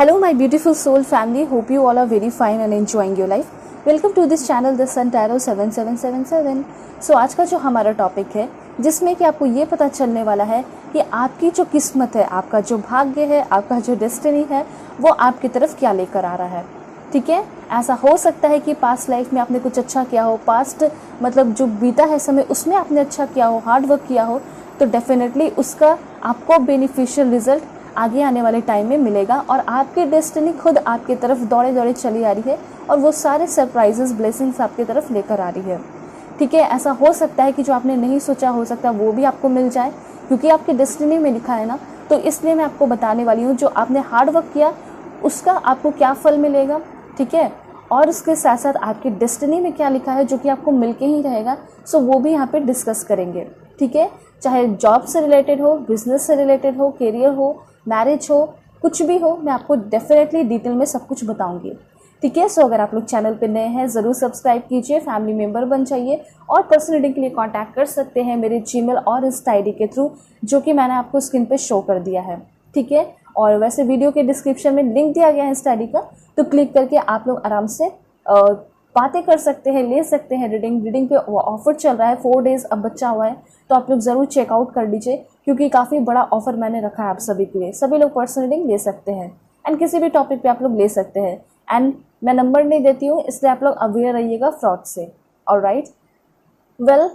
Hello my beautiful soul family, hope you all are very fine and enjoying your life. Welcome to this channel The Sun Tarot 7777. So आज का जो हमारा topic है जिसमें कि आपको ये पता चलने वाला है कि आपकी जो किस्मत है, आपका जो भाग्य है, आपका जो डेस्टिनी है वो आपकी तरफ क्या लेकर आ रहा है। ठीक है, ऐसा हो सकता है कि पास्ट लाइफ में आपने कुछ अच्छा किया हो, पास्ट मतलब जो बीता है समय उसमें आपने अच्छा किया हो, हार्ड वर्क किया हो, तो डेफिनेटली उसका आपको बेनिफिशियल रिजल्ट आगे आने वाले टाइम में मिलेगा और आपकी डेस्टिनी खुद आपकी तरफ दौड़े दौड़े चली आ रही है और वो सारे सरप्राइजेस ब्लेसिंग्स आपकी तरफ लेकर आ रही है। ठीक है, ऐसा हो सकता है कि जो आपने नहीं सोचा हो सकता वो भी आपको मिल जाए क्योंकि आपकी डेस्टिनी में लिखा है ना। तो इसलिए मैं आपको बताने वाली हूँ जो आपने हार्ड वर्क किया उसका आपको क्या फल मिलेगा। ठीक है, और उसके साथ साथ आपकी डेस्टिनी में क्या लिखा है जो कि आपको मिलके ही रहेगा, सो वो भी यहाँ पे डिस्कस करेंगे। ठीक है, चाहे जॉब से रिलेटेड हो, बिजनेस से रिलेटेड हो, करियर हो, मैरिज हो, कुछ भी हो, मैं आपको डेफिनेटली डिटेल में सब कुछ बताऊंगी। ठीक है, सो अगर आप लोग चैनल पे नए हैं ज़रूर सब्सक्राइब कीजिए, फैमिली मेम्बर बन जाइए और पर्सनल रीडिंग के लिए कांटेक्ट कर सकते हैं मेरे जीमेल और इंस्टा आईडी के थ्रू जो कि मैंने आपको स्क्रीन पे शो कर दिया है। ठीक है, और वैसे वीडियो के डिस्क्रिप्शन में लिंक दिया गया है इंस्टा आईडी का, तो क्लिक करके आप लोग आराम से बातें कर सकते हैं, ले सकते हैं। रीडिंग पे ऑफर चल रहा है, 4 डेज अब बचा हुआ है, तो आप लोग ज़रूर चेकआउट कर लीजिए क्योंकि काफ़ी बड़ा ऑफर मैंने रखा है आप सभी के लिए। सभी लोग पर्सनल रीडिंग ले सकते हैं एंड किसी भी टॉपिक पे आप लोग ले सकते हैं। एंड मैं नंबर नहीं देती हूँ इसलिए आप लोग अवेयर रहिएगा फ्रॉड से। ऑलराइट, वेल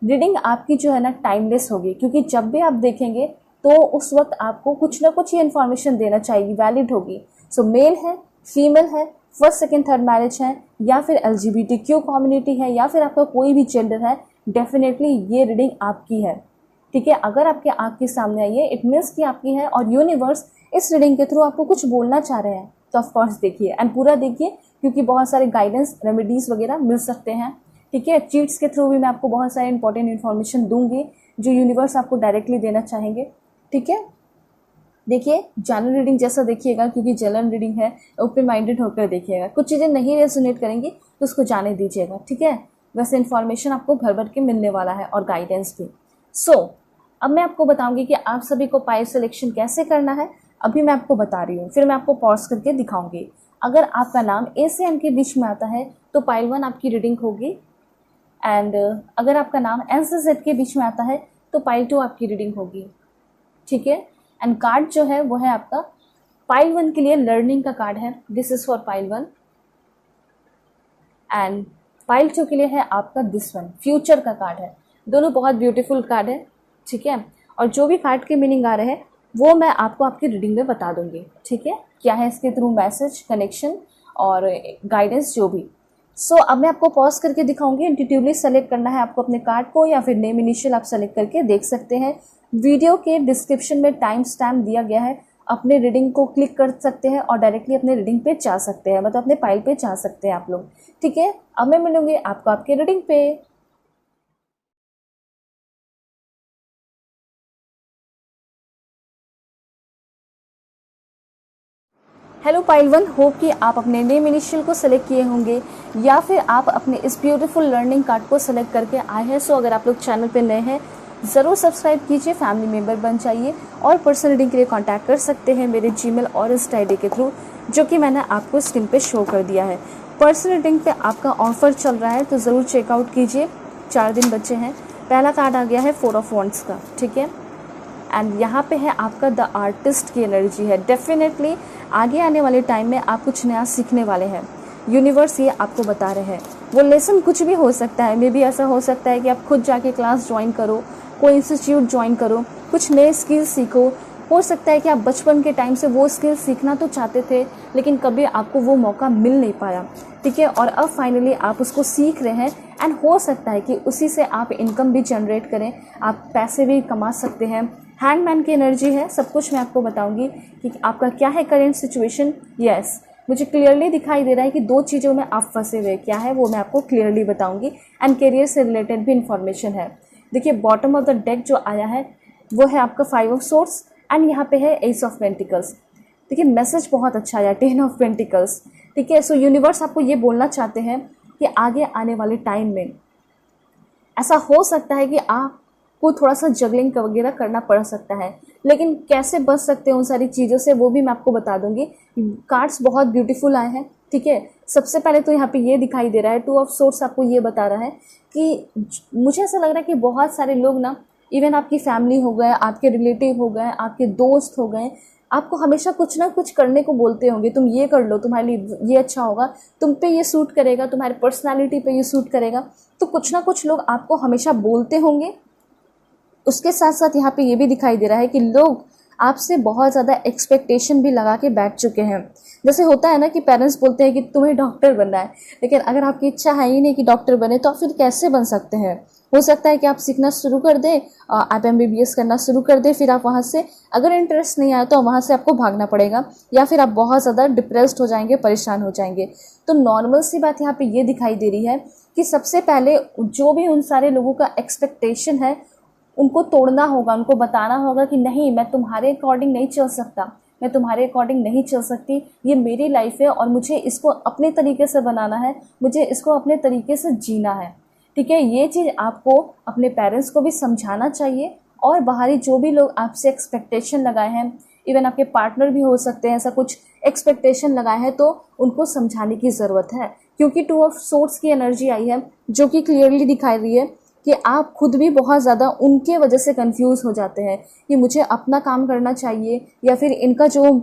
रीडिंग आपकी जो है ना टाइमलेस होगी क्योंकि जब भी आप देखेंगे तो उस वक्त आपको कुछ ना कुछ ही इन्फॉर्मेशन देना चाहिए, वैलिड होगी। सो मेल है, फीमेल है, फर्स्ट सेकंड थर्ड मैरिज है या फिर LGBTQ कम्युनिटी है या फिर आपका कोई भी जेंडर है, डेफिनेटली ये रीडिंग आपकी है। ठीक है, अगर आपके आँख के सामने आई है इट मीन्स कि आपकी है और यूनिवर्स इस रीडिंग के थ्रू आपको कुछ बोलना चाह रहे हैं, तो ऑफकोर्स देखिए एंड पूरा देखिए क्योंकि बहुत सारे गाइडेंस रेमेडीज वगैरह मिल सकते हैं। ठीक है, चीट्स के थ्रू भी मैं आपको बहुत सारे इंपॉर्टेंट इन्फॉर्मेशन दूंगी जो यूनिवर्स आपको डायरेक्टली देना चाहेंगे। ठीक है, देखिए जनरल रीडिंग जैसा देखिएगा क्योंकि जनरल रीडिंग है, ओपन माइंडेड होकर देखिएगा। कुछ चीज़ें नहीं रेजोनेट करेंगी तो उसको जाने दीजिएगा। ठीक है, वैसे इन्फॉर्मेशन आपको भर भर के मिलने वाला है और गाइडेंस भी। सो अब मैं आपको बताऊंगी कि आप सभी को पाइल सिलेक्शन कैसे करना है। अभी मैं आपको बता रही हूँ, फिर मैं आपको पॉज करके दिखाऊंगी। अगर आपका नाम A से M के बीच में आता है तो पाइल 1 आपकी रीडिंग होगी एंड अगर आपका नाम N से Z के बीच में आता है तो पाइल 2 आपकी रीडिंग होगी। ठीक है, एंड कार्ड जो है वो है आपका पाइल 1 के लिए लर्निंग का कार्ड है, this is for pile 1 and pile 2 के लिए है आपका दिस वन, फ्यूचर का कार्ड है। दोनों बहुत ब्यूटीफुल कार्ड है। ठीक है, और जो भी कार्ड के मीनिंग आ रहे हैं वो मैं आपको आपकी रीडिंग में बता दूंगी। ठीक है, क्या है इसके थ्रू मैसेज, कनेक्शन और गाइडेंस जो भी। सो अब मैं आपको पॉज करके दिखाऊंगी। इंट्यूटिवली सेलेक्ट करना है आपको अपने कार्ड को या फिर नेम इनिशियल आप सेलेक्ट करके देख सकते हैं। वीडियो के डिस्क्रिप्शन में टाइम स्टैम्प दिया गया है, अपने रीडिंग को क्लिक कर सकते हैं और डायरेक्टली अपने रीडिंग पे जा सकते हैं, मतलब अपने फाइल पे जा सकते हैं आप लोग। ठीक है, अब मैं मिलूंगी आपको आपके रीडिंग पे। हेलो पाइल 1, होप कि आप अपने नेम इनिशियल को सेलेक्ट किए होंगे या फिर आप अपने इस ब्यूटीफुल लर्निंग कार्ड को सेलेक्ट करके आए हैं। सो अगर आप लोग चैनल पे नए हैं ज़रूर सब्सक्राइब कीजिए, फैमिली मेम्बर बन जाइए और पर्सनल रीडिंग के लिए कांटेक्ट कर सकते हैं मेरे जीमेल और इंस्टा आईडी के थ्रू जो कि मैंने आपको स्क्रीन पे शो कर दिया है। पर्सनल रीडिंग पे आपका ऑफर चल रहा है तो ज़रूर चेकआउट कीजिए, 4 दिन बचे हैं। पहला कार्ड आ गया है 4 ऑफ वॉन्ड्स का। ठीक है, एंड यहाँ पे है आपका द आर्टिस्ट की एनर्जी है। डेफिनेटली आगे आने वाले टाइम में आप कुछ नया सीखने वाले हैं, यूनिवर्स ये आपको बता रहे हैं। वो लेसन कुछ भी हो सकता है, मे बी ऐसा हो सकता है कि आप खुद जाके क्लास ज्वाइन करो, कोई इंस्टीट्यूट ज्वाइन करो, कुछ नए स्किल सीखो। हो सकता है कि आप बचपन के टाइम से वो स्किल सीखना तो चाहते थे लेकिन कभी आपको वो मौका मिल नहीं पाया। ठीक है, और अब फाइनली आप उसको सीख रहे हैं एंड हो सकता है कि उसी से आप इनकम भी जनरेट करें, आप पैसे भी कमा सकते हैं। हैंगमैन की एनर्जी है, सब कुछ मैं आपको बताऊंगी कि आपका क्या है करेंट सिचुएशन। यस, मुझे क्लियरली दिखाई दे रहा है कि 2 चीज़ों में आप फंसे हुए, क्या है वो मैं आपको क्लियरली बताऊंगी एंड करियर से रिलेटेड भी इंफॉर्मेशन है। देखिए बॉटम ऑफ द डेक जो आया है वो है आपका 5 ऑफ सोर्ड्स एंड यहाँ पे है एस ऑफ पेंटिकल्स। देखिए मैसेज बहुत अच्छा आया, 10 ऑफ पेंटिकल्स। ठीक है, सो यूनिवर्स आपको ये बोलना चाहते हैं कि आगे आने वाले टाइम में ऐसा हो सकता है कि आप आपको थोड़ा सा जगलिंग वगैरह करना पड़ सकता है। लेकिन कैसे बच सकते हैं उन सारी चीज़ों से वो भी मैं आपको बता दूंगी। कार्ड्स बहुत ब्यूटीफुल आए हैं, ठीक है। सबसे पहले तो यहाँ पे ये दिखाई दे रहा है, 2 ऑफ सोर्स आपको ये बता रहा है कि मुझे ऐसा लग रहा है कि बहुत सारे लोग ना, इवन आपकी फैमिली हो गए, आपके रिलेटिव हो गए, आपके दोस्त हो गए, आपको हमेशा कुछ ना कुछ करने को बोलते होंगे। तुम ये कर लो, तुम्हारे लिए ये अच्छा होगा, तुम पे ये सूट करेगा, तुम्हारी पर्सनालिटी पे ये सूट करेगा। तो कुछ ना कुछ लोग आपको हमेशा बोलते होंगे। उसके साथ साथ यहाँ पे ये भी दिखाई दे रहा है कि लोग आपसे बहुत ज़्यादा एक्सपेक्टेशन भी लगा के बैठ चुके हैं। जैसे होता है ना कि पेरेंट्स बोलते हैं कि तुम्हें डॉक्टर बनना है, लेकिन अगर आपकी इच्छा है ही नहीं कि डॉक्टर बने तो आप फिर कैसे बन सकते हैं। हो सकता है कि आप सीखना शुरू कर दें, आप MBBS करना शुरू कर दें, फिर आप वहाँ से अगर इंटरेस्ट नहीं आया तो वहाँ से आपको भागना पड़ेगा, या फिर आप बहुत ज़्यादा डिप्रेस्ड हो जाएंगे, परेशान हो जाएंगे। तो नॉर्मल सी बात यहाँ पे ये दिखाई दे रही है कि सबसे पहले जो भी उन सारे लोगों का एक्सपेक्टेशन है उनको तोड़ना होगा, उनको बताना होगा कि नहीं, मैं तुम्हारे अकॉर्डिंग नहीं चल सकता, मैं तुम्हारे अकॉर्डिंग नहीं चल सकती, ये मेरी लाइफ है और मुझे इसको अपने तरीके से बनाना है, मुझे इसको अपने तरीके से जीना है, ठीक है। ये चीज़ आपको अपने पेरेंट्स को भी समझाना चाहिए, और बाहरी जो भी लोग आपसे एक्सपेक्टेशन लगाए हैं, इवन आपके पार्टनर भी हो सकते हैं ऐसा कुछ एक्सपेक्टेशन लगाए हैं, तो उनको समझाने की ज़रूरत है। क्योंकि 2 ऑफ सोर्स की एनर्जी आई है जो कि क्लियरली दिखाई रही है कि आप खुद भी बहुत ज़्यादा उनके वजह से कंफ्यूज हो जाते हैं कि मुझे अपना काम करना चाहिए, या फिर इनका जो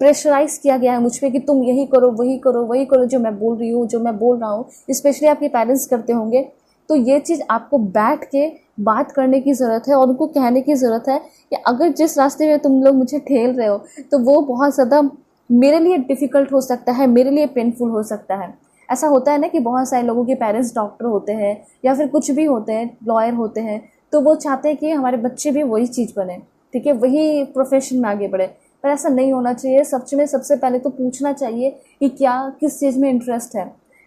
प्रेशराइज किया गया है मुझ पे कि तुम यही करो, वही करो, वही करो जो मैं बोल रही हूँ, जो मैं बोल रहा हूँ, स्पेशली आपके पेरेंट्स करते होंगे। तो ये चीज़ आपको बैठ के बात करने की ज़रूरत है और उनको कहने की ज़रूरत है कि अगर जिस रास्ते में तुम लोग मुझे ठेल रहे हो तो वो बहुत ज़्यादा मेरे लिए डिफ़िकल्ट हो सकता है, मेरे लिए पेनफुल हो सकता है। ऐसा होता है ना कि बहुत सारे लोगों के पेरेंट्स डॉक्टर होते हैं या फिर कुछ भी होते हैं, लॉयर होते हैं, तो वो चाहते हैं कि हमारे बच्चे भी वही चीज़ बने, ठीक है, वही प्रोफेशन में आगे बढ़े। पर ऐसा नहीं होना चाहिए। सच में सबसे पहले तो पूछना चाहिए कि क्या किस चीज़ में इंटरेस्ट है,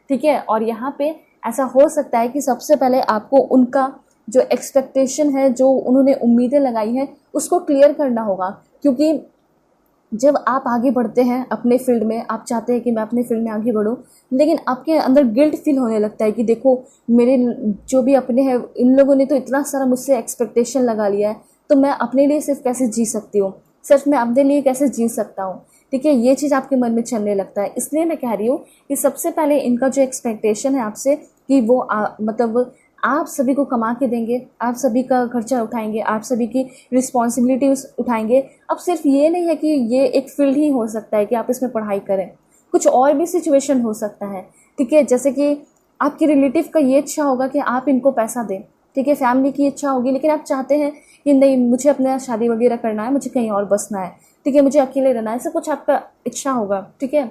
ठीक है। और यहाँ पे ऐसा हो सकता है कि सबसे पहले आपको उनका जो एक्सपेक्टेशन है, जो उन्होंने उम्मीदें लगाई हैं, उसको क्लियर करना होगा। क्योंकि जब आप आगे बढ़ते हैं अपने फील्ड में, आप चाहते हैं कि मैं अपने फील्ड में आगे बढ़ूं, लेकिन आपके अंदर गिल्ट फील होने लगता है कि देखो मेरे जो भी अपने हैं, इन लोगों ने तो इतना सारा मुझसे एक्सपेक्टेशन लगा लिया है, तो मैं अपने लिए सिर्फ कैसे जी सकती हूँ, सिर्फ मैं अपने लिए कैसे जी सकता हूँ, ठीक है। ये चीज़ आपके मन में चलने लगता है। इसलिए मैं कह रही हूँ कि सबसे पहले इनका जो एक्सपेक्टेशन है आपसे कि वो मतलब आप सभी को कमा के देंगे, आप सभी का खर्चा उठाएंगे, आप सभी की रिस्पॉन्सिबिलिटी उठाएंगे। अब सिर्फ ये नहीं है कि ये एक फील्ड ही हो सकता है कि आप इसमें पढ़ाई करें, कुछ और भी सिचुएशन हो सकता है, ठीक है। जैसे कि आपके रिलेटिव का ये इच्छा होगा कि आप इनको पैसा दें, ठीक है, फैमिली की इच्छा होगी, लेकिन आप चाहते हैं कि नहीं, मुझे अपना शादी वगैरह करना है, मुझे कहीं और बसना है, ठीक है, मुझे अकेले रहना है, ऐसा कुछ आपका इच्छा होगा, ठीक है।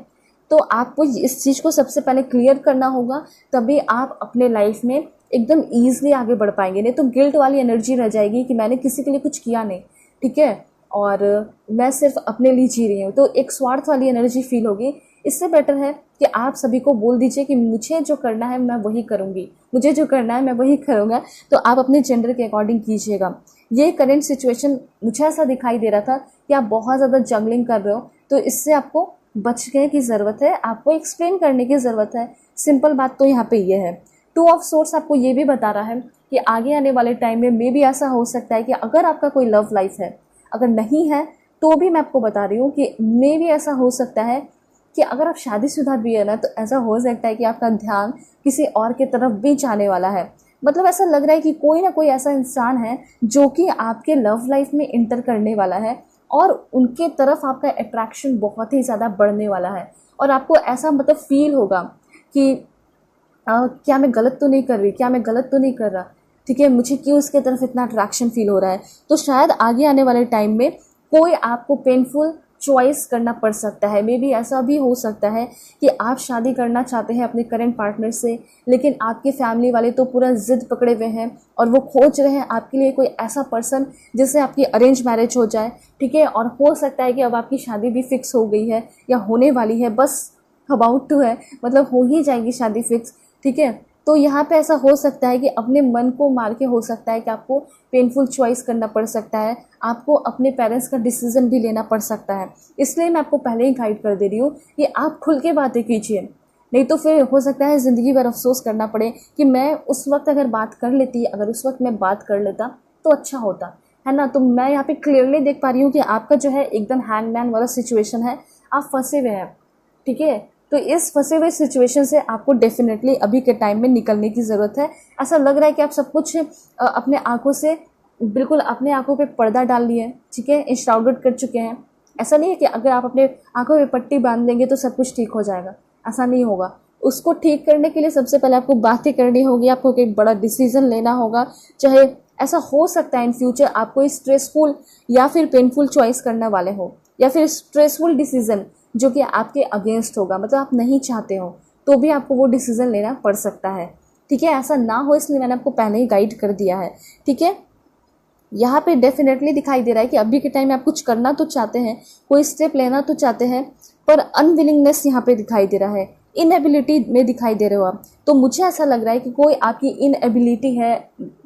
तो आपको इस चीज़ को सबसे पहले क्लियर करना होगा, तभी आप अपने लाइफ में एकदम ईजिली आगे बढ़ पाएंगे। नहीं तो गिल्ट वाली एनर्जी रह जाएगी कि मैंने किसी के लिए कुछ किया नहीं, ठीक है, और मैं सिर्फ अपने लिए जी रही हूँ, तो एक स्वार्थ वाली एनर्जी फील होगी। इससे बेटर है कि आप सभी को बोल दीजिए कि मुझे जो करना है मैं वही करूँगी, मुझे जो करना है मैं वही करूँगा। तो आप अपने जेंडर के अकॉर्डिंग कीजिएगा। ये करेंट सिचुएशन मुझे ऐसा दिखाई दे रहा था कि आप बहुत ज़्यादा जंगलिंग कर रहे हो, तो इससे आपको बचने की ज़रूरत है, आपको एक्सप्लेन करने की ज़रूरत है। सिंपल बात तो यहाँ पे ये है। 2 ऑफ सोर्स आपको ये भी बता रहा है कि आगे आने वाले टाइम में मे भी ऐसा हो सकता है कि अगर आपका कोई लव लाइफ है, अगर नहीं है तो भी मैं आपको बता रही हूँ कि मे भी ऐसा हो सकता है कि अगर आप शादीशुदा भी है ना, तो ऐसा हो सकता है कि आपका ध्यान किसी और की तरफ भी जाने वाला है। मतलब ऐसा लग रहा है कि कोई ना कोई ऐसा इंसान है जो कि आपके लव लाइफ में इंटर करने वाला है, और उनके तरफ आपका अट्रैक्शन बहुत ही ज़्यादा बढ़ने वाला है। और आपको ऐसा मतलब फील होगा कि क्या मैं गलत तो नहीं कर रही, क्या मैं गलत तो नहीं कर रहा, ठीक है, मुझे क्यों उसके तरफ इतना अट्रैक्शन फील हो रहा है। तो शायद आगे आने वाले टाइम में कोई आपको पेनफुल चॉइस करना पड़ सकता है। मे बी ऐसा भी हो सकता है कि आप शादी करना चाहते हैं अपने करंट पार्टनर से, लेकिन आपके फैमिली वाले तो पूरा जिद पकड़े हुए हैं और वो खोज रहे हैं आपके लिए कोई ऐसा पर्सन जिससे आपकी अरेंज मैरिज हो जाए, ठीक है। और हो सकता है कि अब आपकी शादी भी फिक्स हो गई है या होने वाली है, बस अबाउट टू है, मतलब हो ही जाएगी शादी फिक्स, ठीक है। तो यहाँ पे ऐसा हो सकता है कि अपने मन को मार के हो सकता है कि आपको पेनफुल चॉइस करना पड़ सकता है, आपको अपने पेरेंट्स का डिसीजन भी लेना पड़ सकता है। इसलिए मैं आपको पहले ही गाइड कर दे रही हूँ कि आप खुल के बातें कीजिए, नहीं तो फिर हो सकता है ज़िंदगी भर अफसोस करना पड़े कि मैं उस वक्त अगर बात कर लेती, अगर उस वक्त मैं बात कर लेता तो अच्छा होता है ना। तो मैं यहाँ पे क्लियरली देख पा रही हूँ कि आपका जो है एकदम हैंगमैन वाला सिचुएशन है, आप फंसे हुए हैं, ठीक है। तो इस फंसे हुए सिचुएशन से आपको डेफिनेटली अभी के टाइम में निकलने की ज़रूरत है। ऐसा लग रहा है कि आप सब कुछ अपने आंखों से बिल्कुल अपने आंखों पे पर्दा डाल लिए हैं, ठीक है, इंश्राउडेड कर चुके हैं। ऐसा नहीं है कि अगर आप अपने आंखों पे पट्टी बांध देंगे तो सब कुछ ठीक हो जाएगा, ऐसा नहीं होगा। उसको ठीक करने के लिए सबसे पहले आपको बातें करनी होगी, आपको एक बड़ा डिसीजन लेना होगा। चाहे ऐसा हो सकता है इन फ्यूचर आप कोई स्ट्रेसफुल या फिर पेनफुल चॉइस करने वाले हो, या फिर स्ट्रेसफुल डिसीजन जो कि आपके अगेंस्ट होगा, मतलब आप नहीं चाहते हो तो भी आपको वो डिसीजन लेना पड़ सकता है, ठीक है। ऐसा ना हो इसलिए मैंने आपको पहले ही गाइड कर दिया है, ठीक है। यहाँ पे डेफिनेटली दिखाई दे रहा है कि अभी के टाइम में आप कुछ करना तो चाहते हैं, कोई स्टेप लेना तो चाहते हैं, पर अनविलिंगनेस यहाँ पे दिखाई दे रहा है, इनएबिलिटी में दिखाई दे रहे हो आप। तो मुझे ऐसा लग रहा है कि कोई आपकी इनएबिलिटी है,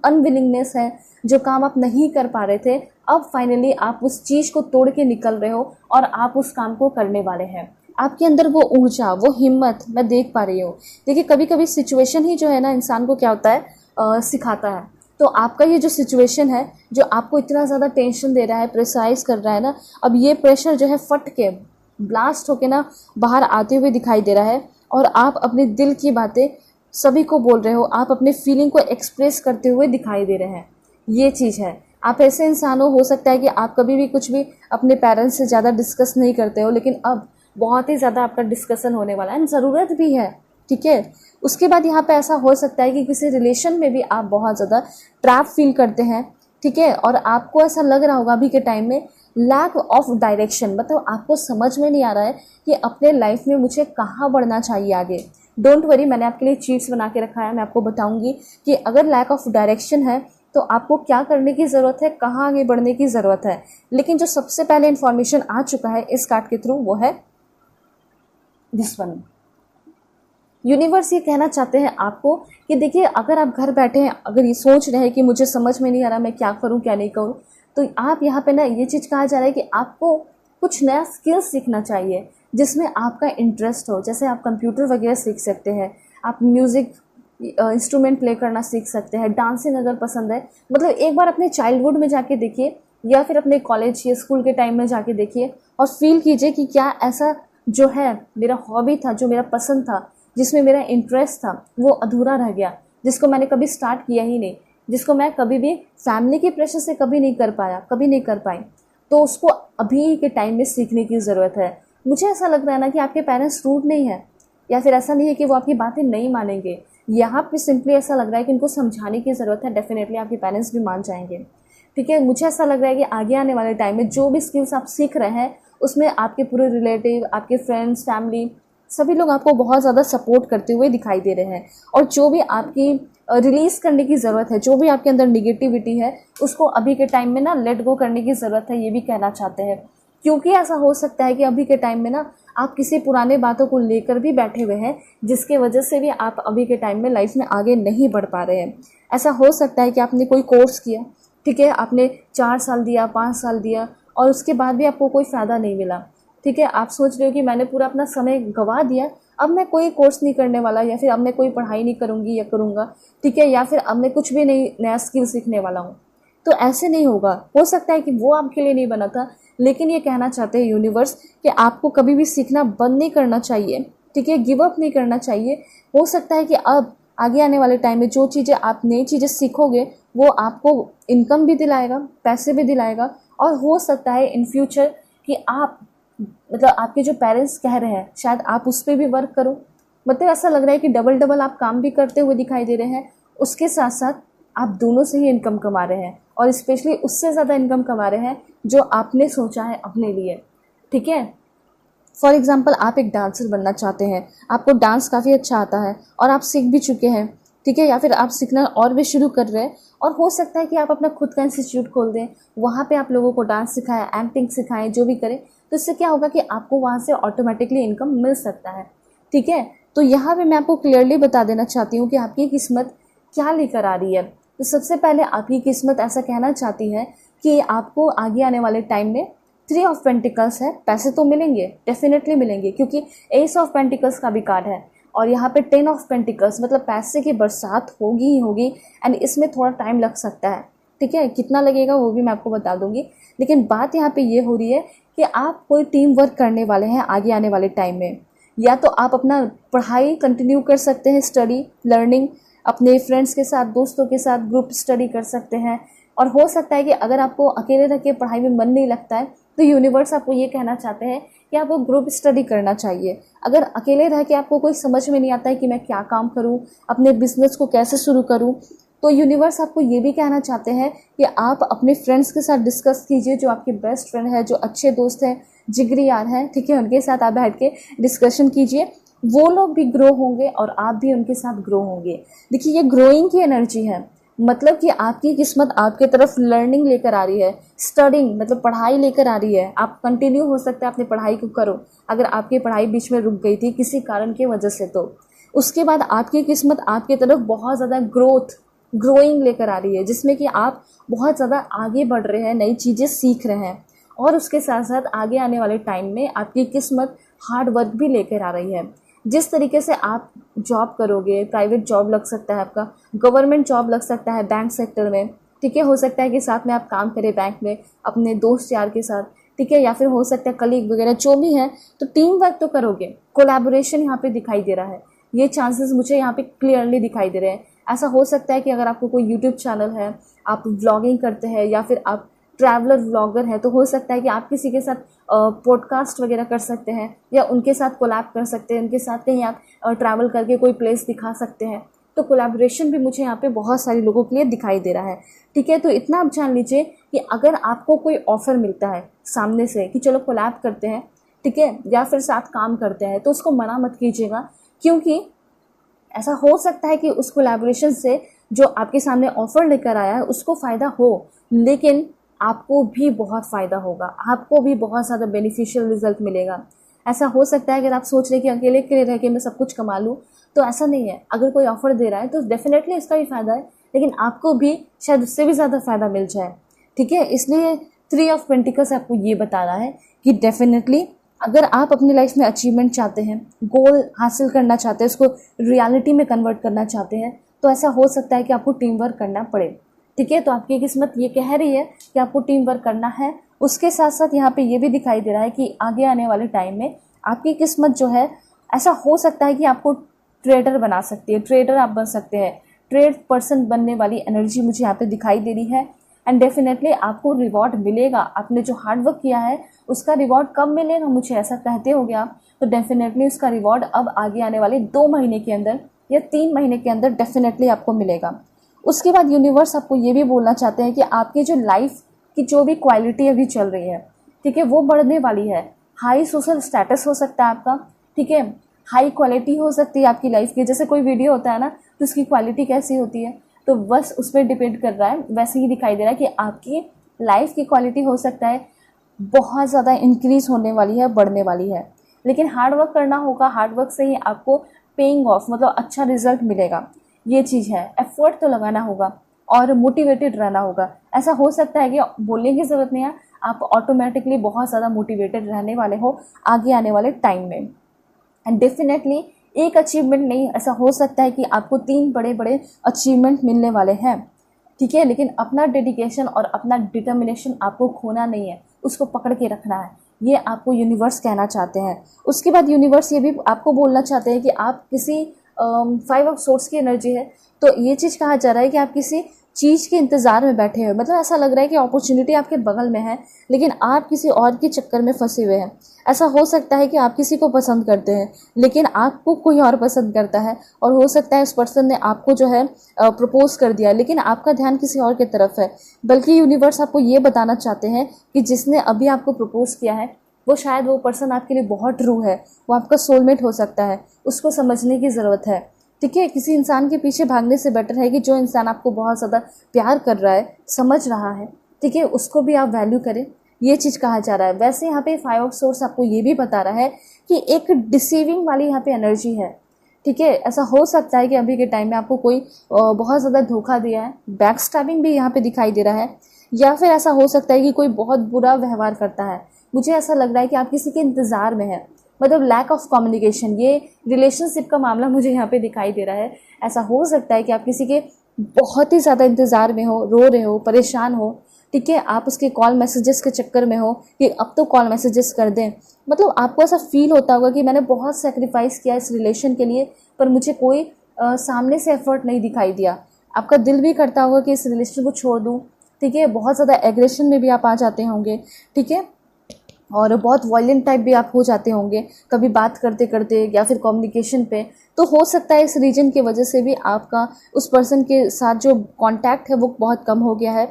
अनविलिंगनेस है, जो काम आप नहीं कर पा रहे थे, अब फाइनली आप उस चीज़ को तोड़ के निकल रहे हो और आप उस काम को करने वाले हैं। आपके अंदर वो ऊर्जा, वो हिम्मत मैं देख पा रही हूँ। देखिए कभी कभी सिचुएशन ही जो है ना इंसान को क्या होता है सिखाता है। तो आपका ये जो सिचुएशन है जो आपको इतना ज़्यादा टेंशन दे रहा है, प्रेशराइज कर रहा है ना, अब ये प्रेशर जो है फट के ब्लास्ट होके ना बाहर आते हुए दिखाई दे रहा है और आप अपने दिल की बातें सभी को बोल रहे हो, आप अपने फीलिंग को एक्सप्रेस करते हुए दिखाई दे रहे हैं। ये चीज़ है, आप ऐसे इंसान हो सकता है कि आप कभी भी कुछ भी अपने पेरेंट्स से ज़्यादा डिस्कस नहीं करते हो, लेकिन अब बहुत ही ज़्यादा आपका डिस्कशन होने वाला है, ज़रूरत भी है, ठीक है। उसके बाद यहाँ पे ऐसा हो सकता है कि किसी रिलेशन में भी आप बहुत ज़्यादा ट्रैप फील करते हैं, ठीक है, और आपको ऐसा लग रहा होगा अभी के टाइम में लैक ऑफ डायरेक्शन, मतलब आपको समझ में नहीं आ रहा है कि अपने लाइफ में मुझे कहाँ बढ़ना चाहिए आगे। डोंट वरी, मैंने आपके लिए चीट्स बना के रखा है, मैं आपको बताऊंगी कि अगर लैक ऑफ डायरेक्शन है तो आपको क्या करने की ज़रूरत है, कहाँ आगे बढ़ने की ज़रूरत है। लेकिन जो सबसे पहले इन्फॉर्मेशन आ चुका है इस कार्ड के थ्रू वो है दिस वन। यूनिवर्स ये कहना चाहते हैं आपको कि देखिए अगर आप घर बैठे हैं, अगर ये सोच रहे हैं कि मुझे समझ में नहीं आ रहा मैं क्या करूं क्या नहीं करूं, तो आप यहाँ पे ना ये चीज़ कहा जा रहा है कि आपको कुछ नया स्किल्स सीखना चाहिए जिसमें आपका इंटरेस्ट हो। जैसे आप कंप्यूटर वगैरह सीख सकते हैं, आप म्यूज़िक इंस्ट्रूमेंट प्ले करना सीख सकते हैं, डांसिंग अगर पसंद है, मतलब एक बार अपने चाइल्डहुड में जाके देखिए या फिर अपने कॉलेज या स्कूल के टाइम में जाके देखिए और फील कीजिए कि क्या ऐसा जो है मेरा हॉबी था, जो मेरा पसंद था, जिसमें मेरा इंटरेस्ट था, वो अधूरा रह गया, जिसको मैंने कभी स्टार्ट किया ही नहीं, जिसको मैं कभी भी फैमिली के प्रेशर से कभी नहीं कर पाया, कभी नहीं कर पाई, तो उसको अभी के टाइम में सीखने की ज़रूरत है। मुझे ऐसा लग रहा है ना कि आपके पेरेंट्स रूड नहीं है, या फिर ऐसा नहीं है कि वो आपकी बातें नहीं मानेंगे, यहाँ पे सिंपली ऐसा लग रहा है कि उनको समझाने की ज़रूरत है। डेफिनेटली आपके पेरेंट्स भी मान जाएंगे, ठीक है। मुझे ऐसा लग रहा है कि आगे आने वाले टाइम में जो भी स्किल्स आप सीख रहे हैं उसमें आपके पूरे रिलेटिव, आपके फ्रेंड्स, फैमिली, सभी लोग आपको बहुत ज़्यादा सपोर्ट करते हुए दिखाई दे रहे हैं। और जो भी आपकी रिलीज़ करने की ज़रूरत है, जो भी आपके अंदर निगेटिविटी है, उसको अभी के टाइम में ना लेट गो करने की ज़रूरत है, ये भी कहना चाहते हैं। क्योंकि ऐसा हो सकता है कि अभी के टाइम में ना आप किसी पुराने बातों को लेकर भी बैठे हुए हैं, जिसके वजह से भी आप अभी के टाइम में लाइफ में आगे नहीं बढ़ पा रहे हैं। ऐसा हो सकता है कि आपने कोई कोर्स किया, ठीक है, आपने 4 साल दिया, 5 साल दिया और उसके बाद भी आपको कोई फ़ायदा नहीं मिला, ठीक है। आप सोच रहे हो कि मैंने पूरा अपना समय गंवा दिया, अब मैं कोई कोर्स नहीं करने वाला, या फिर अब मैं कोई पढ़ाई नहीं करूँगी या करूँगा, ठीक है, या फिर अब मैं कुछ भी नहीं नया स्किल सीखने वाला हूँ। तो ऐसे नहीं होगा। हो सकता है कि वो आपके लिए नहीं बना था, लेकिन ये कहना चाहते हैं यूनिवर्स कि आपको कभी भी सीखना बंद नहीं करना चाहिए, ठीक है, गिव अप नहीं करना चाहिए। हो सकता है कि अब आगे आने वाले टाइम में जो चीज़ें आप नई चीज़ें सीखोगे वो आपको इनकम भी दिलाएगा, पैसे भी दिलाएगा, और हो सकता है इन फ्यूचर कि आप मतलब आपके जो पेरेंट्स कह रहे हैं शायद आप उस पर भी वर्क करो। मतलब ऐसा लग रहा है कि डबल डबल आप काम भी करते हुए दिखाई दे रहे हैं, उसके साथ साथ आप दोनों से ही इनकम कमा रहे हैं, और स्पेशली उससे ज़्यादा इनकम कमा रहे हैं जो आपने सोचा है अपने लिए, ठीक है। फॉर एग्जाम्पल आप एक डांसर बनना चाहते हैं, आपको डांस काफ़ी अच्छा आता है और आप सीख भी चुके हैं, ठीक है, या फिर आप सीखना और भी शुरू कर रहे हैं, और हो सकता है कि आप अपना खुद का इंस्टीट्यूट खोल दें, वहाँ पे आप लोगों को डांस सिखाएं, एक्टिंग सिखाएं, जो भी करें, तो इससे क्या होगा कि आपको वहाँ से ऑटोमेटिकली इनकम मिल सकता है, ठीक है। तो यहाँ पे मैं आपको क्लियरली बता देना चाहती हूँ कि आपकी किस्मत क्या लेकर आ रही है। तो सबसे पहले आपकी किस्मत ऐसा कहना चाहती है कि आपको आगे आने वाले टाइम में 3 ऑफ पेंटिकल्स है, पैसे तो मिलेंगे, डेफिनेटली मिलेंगे, क्योंकि एस ऑफ पेंटिकल्स का भी कार्ड है, और यहाँ पे 10 ऑफ पेंटिकल्स, मतलब पैसे की बरसात होगी ही होगी, एंड इसमें थोड़ा टाइम लग सकता है, ठीक है, कितना लगेगा वो भी मैं आपको बता दूंगी। लेकिन बात यहाँ पे ये हो रही है कि आप कोई टीम वर्क करने वाले हैं आगे आने वाले टाइम में। या तो आप अपना पढ़ाई कंटिन्यू कर सकते हैं, स्टडी लर्निंग अपने फ्रेंड्स के साथ, दोस्तों के साथ ग्रुप स्टडी कर सकते हैं। और हो सकता है कि अगर आपको अकेले रह के पढ़ाई में मन नहीं लगता है तो यूनिवर्स आपको ये कहना चाहते हैं कि आपको ग्रुप स्टडी करना चाहिए। अगर अकेले रह के आपको कोई समझ में नहीं आता है कि मैं क्या काम करूं, अपने बिजनेस को कैसे शुरू करूं, तो यूनिवर्स आपको ये भी कहना चाहते हैं कि आप अपने फ्रेंड्स के साथ डिस्कस कीजिए, जो आपके बेस्ट फ्रेंड है, जो अच्छे दोस्त हैं, जिगरी यार हैं, ठीक है, उनके साथ आप बैठ के डिस्कशन कीजिए। वो लोग भी ग्रो होंगे और आप भी उनके साथ ग्रो होंगे। देखिए, ये ग्रोइंग की एनर्जी है, मतलब कि आपकी किस्मत आपके तरफ लर्निंग लेकर आ रही है, स्टडिंग मतलब पढ़ाई लेकर आ रही है। आप कंटिन्यू हो सकता है अपनी पढ़ाई को करो, अगर आपकी पढ़ाई बीच में रुक गई थी किसी कारण की वजह से, तो उसके बाद आपकी किस्मत आपकी तरफ बहुत ज़्यादा ग्रोइंग लेकर आ रही है, जिसमें कि आप बहुत ज़्यादा आगे बढ़ रहे हैं, नई चीज़ें सीख रहे हैं। और उसके साथ साथ आगे आने वाले टाइम में आपकी किस्मत हार्ड वर्क भी लेकर आ रही है। जिस तरीके से आप जॉब करोगे, प्राइवेट जॉब लग सकता है आपका, गवर्नमेंट जॉब लग सकता है बैंक सेक्टर में, ठीक है, हो सकता है कि साथ में आप काम करें बैंक में अपने दोस्त यार के साथ, ठीक है, या फिर हो सकता है कलीग वगैरह जो भी है, तो टीम वर्क तो करोगे। कोलैबोरेशन यहाँ पे दिखाई दे रहा है, ये चांसेस मुझे यहाँ पे क्लियरली दिखाई दे रहे हैं। ऐसा हो सकता है कि अगर आपको कोई यूट्यूब चैनल है, आप व्लॉगिंग करते हैं या फिर आप ट्रैवलर व्लॉगर है, तो हो सकता है कि आप किसी के साथ पॉडकास्ट वगैरह कर सकते हैं या उनके साथ कोलैब कर सकते हैं, उनके साथ कहीं आप ट्रैवल करके कोई प्लेस दिखा सकते हैं। तो कोलैबोरेशन भी मुझे यहाँ पे बहुत सारे लोगों के लिए दिखाई दे रहा है, ठीक है। तो इतना आप जान लीजिए कि अगर आपको कोई ऑफर मिलता है सामने से कि चलो कोलैब करते हैं, ठीक है, या फिर साथ काम करते हैं, तो उसको मना मत कीजिएगा, क्योंकि ऐसा हो सकता है कि उस कोलैबोरेशन से जो आपके सामने ऑफर लेकर आया है उसको फ़ायदा हो, लेकिन आपको भी बहुत फ़ायदा होगा, आपको भी बहुत ज़्यादा बेनिफिशियल रिजल्ट मिलेगा। ऐसा हो सकता है अगर आप सोच रहे कि अकेले अकेले रह के मैं सब कुछ कमा लूँ, तो ऐसा नहीं है। अगर कोई ऑफर दे रहा है तो डेफिनेटली इसका भी फ़ायदा है, लेकिन आपको भी शायद उससे भी ज़्यादा फ़ायदा मिल जाए, ठीक है। इसलिए 3 ऑफ पेंटिकल्स आपको ये बता रहा है कि डेफिनेटली अगर आप अपनी लाइफ में अचीवमेंट चाहते हैं, गोल हासिल करना चाहते हैं, उसको रियलिटी में कन्वर्ट करना चाहते हैं, तो ऐसा हो सकता है कि आपको टीम वर्क करना पड़े, ठीक है। तो आपकी किस्मत ये कह रही है कि आपको टीम वर्क करना है। उसके साथ साथ यहाँ पे ये भी दिखाई दे रहा है कि आगे आने वाले टाइम में आपकी किस्मत जो है, ऐसा हो सकता है कि आपको ट्रेडर बना सकती है, ट्रेडर आप बन सकते हैं, ट्रेड पर्सन बनने वाली एनर्जी मुझे यहाँ पे दिखाई दे रही है। एंड डेफिनेटली आपको रिवॉर्ड मिलेगा, आपने जो हार्ड वर्क किया है उसका रिवॉर्ड कब मिलेगा, मुझे ऐसा कहते हो गया, तो डेफिनेटली उसका रिवॉर्ड अब आगे आने वाले 2 महीने के अंदर या 3 महीने के अंदर डेफिनेटली आपको मिलेगा। उसके बाद यूनिवर्स आपको ये भी बोलना चाहते हैं कि आपकी जो लाइफ की जो भी क्वालिटी अभी चल रही है, ठीक है, वो बढ़ने वाली है। हाई सोशल स्टेटस हो सकता है आपका, ठीक है, हाई क्वालिटी हो सकती है आपकी लाइफ की। जैसे कोई वीडियो होता है ना, तो उसकी क्वालिटी कैसी होती है, तो बस उस पर डिपेंड कर रहा है। वैसे ही दिखाई दे रहा है कि आपकी लाइफ की क्वालिटी हो सकता है बहुत ज़्यादा इंक्रीज होने वाली है, बढ़ने वाली है। लेकिन हार्ड वर्क करना होगा, हार्ड वर्क से ही आपको पेइंग ऑफ मतलब अच्छा रिजल्ट मिलेगा, ये चीज़ है। एफर्ट तो लगाना होगा और मोटिवेटेड रहना होगा। ऐसा हो सकता है कि बोलने की ज़रूरत नहीं है, आप ऑटोमेटिकली बहुत ज़्यादा मोटिवेटेड रहने वाले हो आगे आने वाले टाइम में। एंड डेफिनेटली एक अचीवमेंट नहीं, ऐसा हो सकता है कि आपको 3 बड़े बड़े अचीवमेंट मिलने वाले हैं, ठीक है। लेकिन अपना डेडिकेशन और अपना डिटर्मिनेशन आपको खोना नहीं है, उसको पकड़ के रखना है, ये आपको यूनिवर्स कहना चाहते हैं। उसके बाद यूनिवर्स ये भी आपको बोलना चाहते हैं कि आप किसी 5 ऑफ सोर्स की एनर्जी है, तो ये चीज़ कहा जा रहा है कि आप किसी चीज़ के इंतज़ार में बैठे हो, मतलब ऐसा लग रहा है कि अपॉर्चुनिटी आपके बगल में है, लेकिन आप किसी और के चक्कर में फंसे हुए हैं। ऐसा हो सकता है कि आप किसी को पसंद करते हैं, लेकिन आपको कोई और पसंद करता है, और हो सकता है उस पर्सन ने आपको जो है प्रपोज कर दिया, लेकिन आपका ध्यान किसी और की तरफ है। बल्कि यूनिवर्स आपको ये बताना चाहते हैं कि जिसने अभी आपको प्रपोज किया है, वो शायद वो पर्सन आपके लिए बहुत ट्रू है, वो आपका सोलमेट हो सकता है, उसको समझने की ज़रूरत है, ठीक है। किसी इंसान के पीछे भागने से बेटर है कि जो इंसान आपको बहुत ज़्यादा प्यार कर रहा है, समझ रहा है, ठीक है, उसको भी आप वैल्यू करें, ये चीज़ कहा जा रहा है। वैसे यहाँ पे 5 ऑफ सोर्स आपको ये भी बता रहा है कि एक डिसीविंग वाली यहाँ पे एनर्जी है, ठीक है। ऐसा हो सकता है कि अभी के टाइम में आपको कोई बहुत ज़्यादा धोखा दिया है, बैक स्टैबिंग भी यहाँ पे दिखाई दे रहा है, या फिर ऐसा हो सकता है कि कोई बहुत बुरा व्यवहार करता है। मुझे ऐसा लग रहा है कि आप किसी के इंतज़ार में है, मतलब लैक ऑफ कम्युनिकेशन, ये रिलेशनशिप का मामला मुझे यहाँ पे दिखाई दे रहा है। ऐसा हो सकता है कि आप किसी के बहुत ही ज़्यादा इंतज़ार में हो, रो रहे हो, परेशान हो, ठीक है, आप उसके कॉल मैसेजेस के चक्कर में हो कि अब तो कॉल मैसेजेस कर दें। मतलब आपको ऐसा फील होता होगा कि मैंने बहुत सेक्रीफाइस किया इस रिलेशन के लिए, पर मुझे कोई सामने से एफर्ट नहीं दिखाई दिया। आपका दिल भी करता होगा कि इस रिलेशन को छोड़ दूँ, ठीक है, बहुत ज़्यादा एग्रेशन में भी आप आ जाते होंगे, ठीक है, और बहुत वॉयलेंट टाइप भी आप हो जाते होंगे कभी बात करते करते या फिर कम्युनिकेशन पे। तो हो सकता है इस रीजन की वजह से भी आपका उस पर्सन के साथ जो कांटेक्ट है वो बहुत कम हो गया है।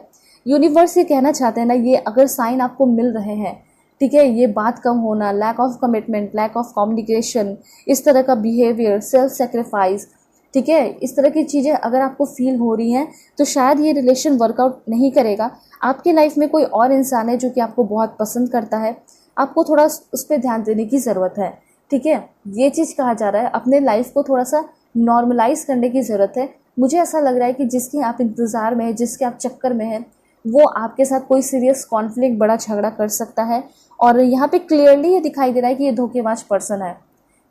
यूनिवर्स ये कहना चाहते हैं ना, ये अगर साइन आपको मिल रहे हैं, ठीक है, ये बात कम होना, lack of commitment, lack of communication, इस तरह का बिहेवियर, सेल्फ सेक्रीफाइस, ठीक है, इस तरह की चीज़ें अगर आपको फील हो रही हैं तो शायद ये रिलेशन वर्कआउट नहीं करेगा। आपकी लाइफ में कोई और इंसान है जो कि आपको बहुत पसंद करता है, आपको थोड़ा उस पर ध्यान देने की ज़रूरत है, ठीक है। ये चीज़ कहा जा रहा है, अपने लाइफ को थोड़ा सा नॉर्मलाइज करने की ज़रूरत है। मुझे ऐसा लग रहा है कि जिसके आप इंतज़ार में है, जिसके आप चक्कर में हैं, वो आपके साथ कोई सीरियस कॉन्फ्लिक्ट, बड़ा झगड़ा कर सकता है। और यहाँ पे क्लियरली ये दिखाई दे रहा है कि ये धोखेबाज पर्सन है,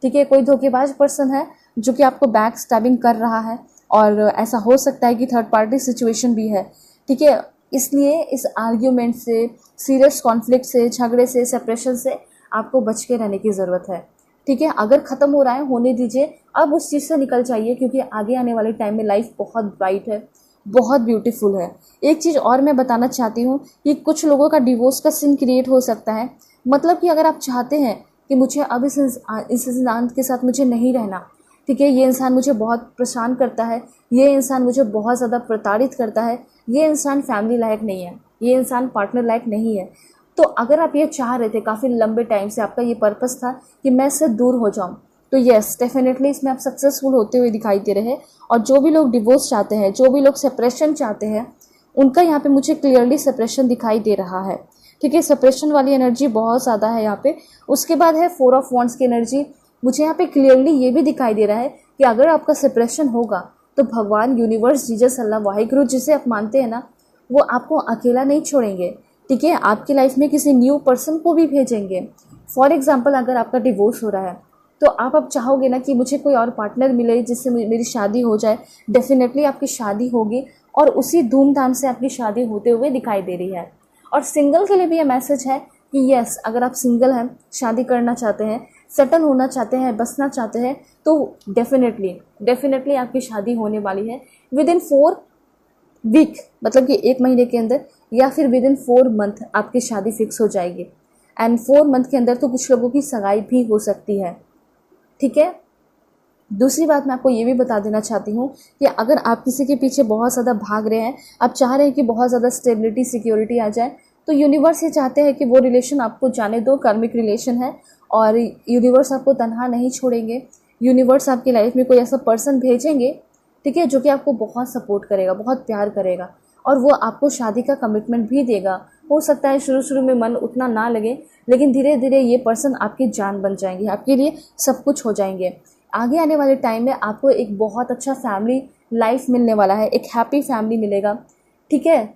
ठीक है, कोई धोखेबाज पर्सन है जो कि आपको बैक स्टैबिंग कर रहा है। और ऐसा हो सकता है कि थर्ड पार्टी सिचुएशन भी है, ठीक है। इसलिए इस आर्ग्यूमेंट से, सीरियस कॉन्फ्लिक्ट से, झगड़े से, सेपरेशन से आपको बच के रहने की ज़रूरत है, ठीक है। अगर ख़त्म हो रहा है, होने दीजिए, अब उस चीज़ से निकल जाइए, क्योंकि आगे आने वाले टाइम में लाइफ बहुत ब्राइट है, बहुत ब्यूटीफुल है। एक चीज़ और मैं बताना चाहती हूँ कि कुछ लोगों का डिवोर्स का सीन क्रिएट हो सकता है। मतलब कि अगर आप चाहते हैं कि मुझे अब इस इंसान के साथ मुझे नहीं रहना, ठीक है, ये इंसान मुझे बहुत परेशान करता है, ये इंसान मुझे बहुत ज़्यादा प्रताड़ित करता है, ये इंसान फैमिली लायक नहीं है, ये इंसान पार्टनर लायक नहीं है। तो अगर आप ये चाह रहे थे काफ़ी लंबे टाइम से, आपका ये पर्पस था कि मैं इससे दूर हो जाऊँ, तो येस, डेफिनेटली इसमें आप सक्सेसफुल होते हुए दिखाई दे रहे हैं। और जो भी लोग डिवोर्स चाहते हैं, जो भी लोग सेपरेशन चाहते हैं, उनका यहाँ पे मुझे क्लियरली सेपरेशन दिखाई दे रहा है, ठीक है। सेपरेशन वाली एनर्जी बहुत ज़्यादा है यहाँ पे। उसके बाद है 4 ऑफ वॉन्ड्स की एनर्जी। मुझे यहाँ पे क्लियरली ये भी दिखाई दे रहा है कि अगर आपका सेपरेशन होगा तो भगवान, यूनिवर्स, जीसस, अल्लाह, वाहिगुरु जिसे आप मानते हैं ना, वो आपको अकेला नहीं छोड़ेंगे, ठीक है। आपकी लाइफ में किसी न्यू पर्सन को भी भेजेंगे। फॉर एग्जाम्पल, अगर आपका डिवोर्स हो रहा है तो आप अब चाहोगे ना कि मुझे कोई और पार्टनर मिले जिससे मेरी शादी हो जाए। डेफिनेटली आपकी शादी होगी और उसी धूमधाम से आपकी शादी होते हुए दिखाई दे रही है। और सिंगल के लिए भी ये मैसेज है कि यस, अगर आप सिंगल हैं, शादी करना चाहते हैं, सेटल होना चाहते हैं, बसना चाहते हैं, तो डेफिनेटली आपकी शादी होने वाली है विद इन 4 वीक, मतलब कि 1 महीने के अंदर, या फिर विद इन 4 मंथ आपकी शादी फिक्स हो जाएगी। एंड 4 मंथ के अंदर तो कुछ लोगों की सगाई भी हो सकती है, ठीक है। दूसरी बात मैं आपको ये भी बता देना चाहती हूँ कि अगर आप किसी के पीछे बहुत ज़्यादा भाग रहे हैं, आप चाह रहे हैं कि बहुत ज़्यादा स्टेबिलिटी, सिक्योरिटी आ जाए, तो यूनिवर्स ये चाहते हैं कि वो रिलेशन आपको जाने दो, कार्मिक रिलेशन है, और यूनिवर्स आपको तनहा नहीं छोड़ेंगे। यूनिवर्स आपकी लाइफ में कोई ऐसा पर्सन भेजेंगे, ठीक है, जो कि आपको बहुत सपोर्ट करेगा, बहुत प्यार करेगा, और वो आपको शादी का कमिटमेंट भी देगा। हो सकता है शुरू में मन उतना ना लगे, लेकिन धीरे धीरे ये पर्सन आपकी जान बन जाएंगे, आपके लिए सब कुछ हो जाएंगे। आगे आने वाले टाइम में आपको एक बहुत अच्छा फैमिली लाइफ मिलने वाला है, एक हैप्पी फैमिली मिलेगा, ठीक है।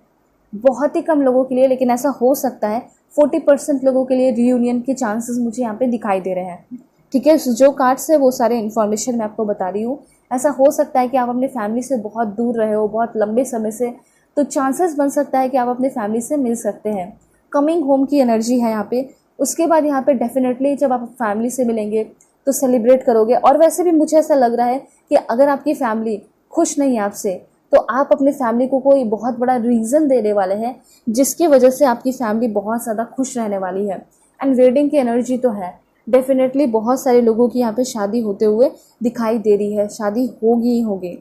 बहुत ही कम लोगों के लिए, लेकिन ऐसा हो सकता है 40% लोगों के लिए रीयूनियन के चांसेस मुझे यहाँ पे दिखाई दे रहे हैं, ठीक है। जो कार्ड्स है वो सारे इन्फॉर्मेशन मैं आपको बता रही हूँ। ऐसा हो सकता है कि आप अपने फैमिली से बहुत दूर रहे हो बहुत लंबे समय से, तो चांसेस बन सकता है कि आप अपने फैमिली से मिल सकते हैं। कमिंग होम की एनर्जी है यहाँ पे। उसके बाद यहाँ पे डेफिनेटली जब आप फैमिली से मिलेंगे तो सेलिब्रेट करोगे। और वैसे भी मुझे ऐसा लग रहा है कि अगर आपकी फैमिली खुश नहीं है आपसे, तो आप अपने फैमिली को कोई बहुत बड़ा रीज़न देने वाले हैं जिसकी वजह से आपकी फैमिली बहुत ज़्यादा खुश रहने वाली है। एंड वेडिंग की एनर्जी तो है, डेफिनेटली बहुत सारे लोगों की यहाँ पे शादी होते हुए दिखाई दे रही है, शादी होगी ही होगी,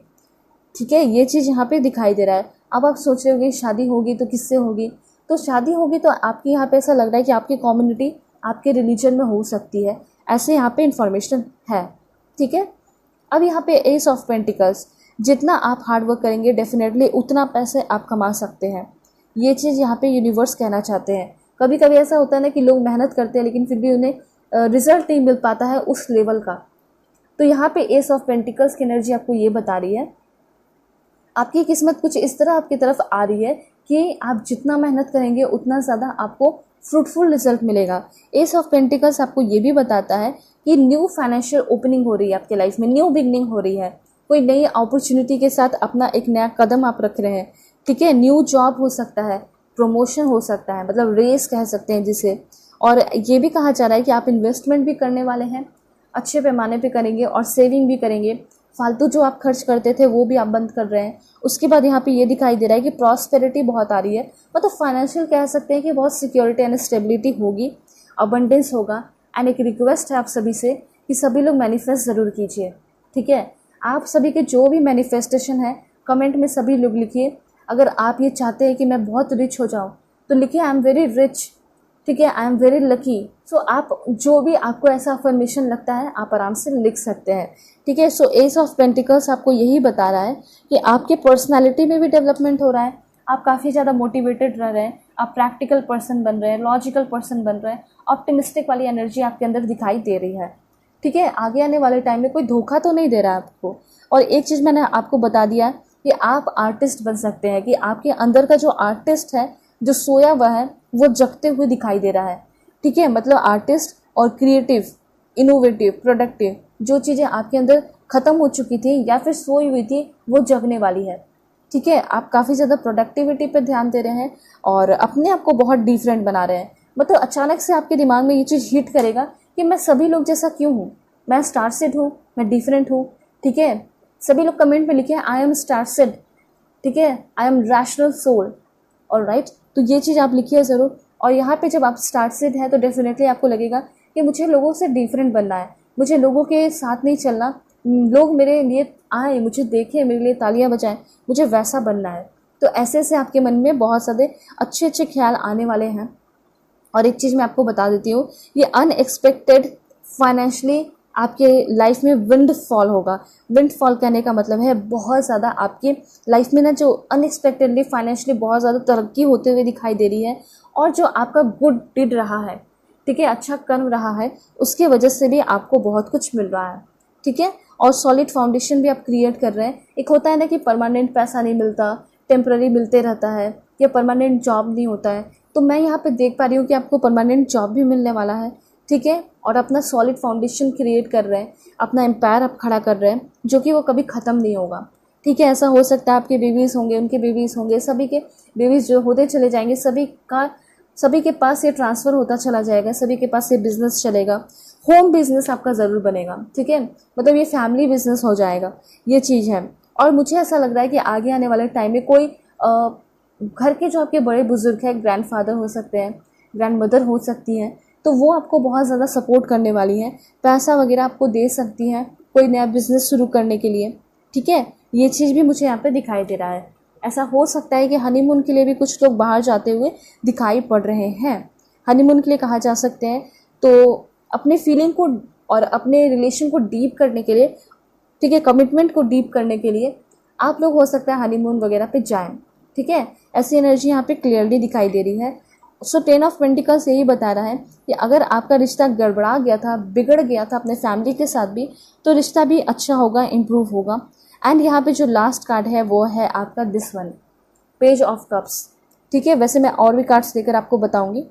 ठीक है। ये चीज़ यहाँ पे दिखाई दे रहा है। अब आप सोच रहे होगे शादी होगी तो किससे होगी, तो शादी होगी तो आपके यहाँ पे ऐसा लग रहा है कि आपकी कम्युनिटी, आपके रिलीजन में हो सकती है, ऐसे यहाँ पे इंफॉर्मेशन है, ठीक है। अब यहाँ पे एस ऑफ पेंटिकल्स, जितना आप हार्ड वर्क करेंगे डेफिनेटली उतना पैसे आप कमा सकते हैं। ये चीज़ यहाँ पे यूनिवर्स कहना चाहते हैं। कभी कभी ऐसा होता है ना कि लोग मेहनत करते हैं लेकिन फिर भी उन्हें रिजल्ट नहीं मिल पाता है उस लेवल का। तो यहाँ पे एस ऑफ पेंटिकल्स की एनर्जी आपको ये बता रही है, आपकी किस्मत कुछ इस तरह आपकी तरफ आ रही है कि आप जितना मेहनत करेंगे उतना ज़्यादा आपको फ्रूटफुल रिजल्ट मिलेगा। एस ऑफ पेंटिकल्स आपको ये भी बताता है कि न्यू फाइनेंशियल ओपनिंग हो रही है आपके लाइफ में, न्यू बिगनिंग हो रही है, कोई नई अपॉर्चुनिटी के साथ अपना एक नया कदम आप रख रहे हैं, ठीक है। न्यू जॉब हो सकता है, प्रमोशन हो सकता है, मतलब रेस कह सकते हैं जिसे। और ये भी कहा जा रहा है कि आप इन्वेस्टमेंट भी करने वाले हैं, अच्छे पैमाने पे करेंगे और सेविंग भी करेंगे। फालतू जो आप खर्च करते थे वो भी आप बंद कर रहे हैं। उसके बाद यहाँ पे ये दिखाई दे रहा है कि प्रॉस्पेरिटी बहुत आ रही है, मतलब फाइनेंशियल कह सकते हैं कि बहुत सिक्योरिटी एंड स्टेबिलिटी होगी, अबंडेंस होगा। एंड एक रिक्वेस्ट है आप सभी से कि सभी लोग मैनिफेस्ट ज़रूर कीजिए, ठीक है। आप सभी के जो भी मैनिफेस्टेशन है कमेंट में सभी लोग लिखिए। अगर आप ये चाहते हैं कि मैं बहुत रिच हो जाऊँ तो लिखिए आई एम वेरी रिच, ठीक है, आई एम वेरी लकी। सो आप जो भी आपको ऐसा अफर्मेशन लगता है आप आराम से लिख सकते हैं, ठीक है। सो एस ऑफ पेंटिकल्स आपको यही बता रहा है कि आपके पर्सनालिटी में भी डेवलपमेंट हो रहा है, आप काफ़ी ज़्यादा मोटिवेटेड रह रहे हैं, आप प्रैक्टिकल पर्सन बन रहे हैं, लॉजिकल पर्सन बन रहे हैं, ऑप्टिमिस्टिक वाली एनर्जी आपके अंदर दिखाई दे रही है, ठीक है। आगे आने वाले टाइम में कोई धोखा तो नहीं दे रहा है आपको। और एक चीज़ मैंने आपको बता दिया कि आप आर्टिस्ट बन सकते हैं, कि आपके अंदर का जो आर्टिस्ट है जो सोया हुआ है वो जगते हुए दिखाई दे रहा है, ठीक है। मतलब आर्टिस्ट और क्रिएटिव, इनोवेटिव, प्रोडक्टिव जो चीज़ें आपके अंदर ख़त्म हो चुकी थी या फिर सोई हुई थी वो जगने वाली है, ठीक है। आप काफ़ी ज़्यादा प्रोडक्टिविटी पर ध्यान दे रहे हैं और अपने आप को बहुत डिफरेंट बना रहे हैं। मतलब अचानक से आपके दिमाग में ये चीज़ हिट करेगा कि मैं सभी लोग जैसा क्यों हूँ, मैं स्टार सेड हूँ, मैं डिफरेंट हूँ, ठीक है। सभी लोग कमेंट में लिखे आई एम स्टार सेड, ठीक है, I am rational soul, alright. तो ये चीज़ आप लिखिए ज़रूर। और यहाँ पे जब आप स्टार्ट से हैं तो डेफिनेटली आपको लगेगा कि मुझे लोगों से डिफरेंट बनना है, मुझे लोगों के साथ नहीं चलना, लोग मेरे लिए आए, मुझे देखें, मेरे लिए तालियां बजाएं, मुझे वैसा बनना है। तो ऐसे ऐसे आपके मन में बहुत सारे अच्छे अच्छे ख्याल आने वाले हैं। और एक चीज़ मैं आपको बता देती हूँ, ये अनएक्सपेक्टेड फाइनेंशियली आपके लाइफ में विंड फॉल होगा। विंड फॉल कहने का मतलब है बहुत ज़्यादा आपकी लाइफ में ना जो अनएक्सपेक्टेडली फाइनेंशियली बहुत ज़्यादा तरक्की होते हुए दिखाई दे रही है, और जो आपका गुड डिड रहा है, ठीक है, अच्छा कर्म रहा है, उसके वजह से भी आपको बहुत कुछ मिल रहा है, ठीक है। और सॉलिड फाउंडेशन भी आप क्रिएट कर रहे हैं। एक होता है ना कि परमानेंट पैसा नहीं मिलता, टेम्पररी मिलते रहता है, या परमानेंट जॉब नहीं होता है, तो मैं यहाँ पे देख पा रही हूँ कि आपको परमानेंट जॉब भी मिलने वाला है, ठीक है। और अपना सॉलिड फाउंडेशन क्रिएट कर रहे हैं, अपना एम्पायर आप खड़ा कर रहे हैं जो कि वो कभी ख़त्म नहीं होगा, ठीक है। ऐसा हो सकता है आपके बेबीज़ होंगे, उनके बेबीज़ होंगे, सभी के बेबीज़ जो होते चले जाएंगे, सभी के पास ये ट्रांसफ़र होता चला जाएगा, सभी के पास ये बिजनेस चलेगा, होम बिजनेस आपका ज़रूर बनेगा, ठीक है। मतलब ये फैमिली बिजनेस हो जाएगा, ये चीज़ है। और मुझे ऐसा लग रहा है कि आगे आने वाले टाइम में कोई घर के जो आपके बड़े बुजुर्ग हैं, ग्रैंडफादर हो सकते हैं, ग्रैंडमदर हो सकती हैं, तो वो आपको बहुत ज़्यादा सपोर्ट करने वाली हैं, पैसा वगैरह आपको दे सकती हैं कोई नया बिजनेस शुरू करने के लिए, ठीक है। ये चीज़ भी मुझे यहाँ पे दिखाई दे रहा है। ऐसा हो सकता है कि हनीमून के लिए भी कुछ लोग बाहर जाते हुए दिखाई पड़ रहे हैं। हनीमून के लिए कहा जा सकते हैं, तो अपने फीलिंग को और अपने रिलेशन को डीप करने के लिए, ठीक है, कमिटमेंट को डीप करने के लिए आप लोग हो सकता है हनीमून वगैरह पे जाएं, ठीक है। ऐसी एनर्जी यहाँ पे क्लियरली दिखाई दे रही है। सो 10 ऑफ पेंटिकल्स यही बता रहा है कि अगर आपका रिश्ता गड़बड़ा गया था, बिगड़ गया था अपने फैमिली के साथ भी, तो रिश्ता भी अच्छा होगा, इम्प्रूव होगा। एंड यहाँ पे जो लास्ट कार्ड है वो है आपका this one, page of cups, ठीक है। वैसे मैं और भी कार्ड्स लेकर आपको बताऊंगी।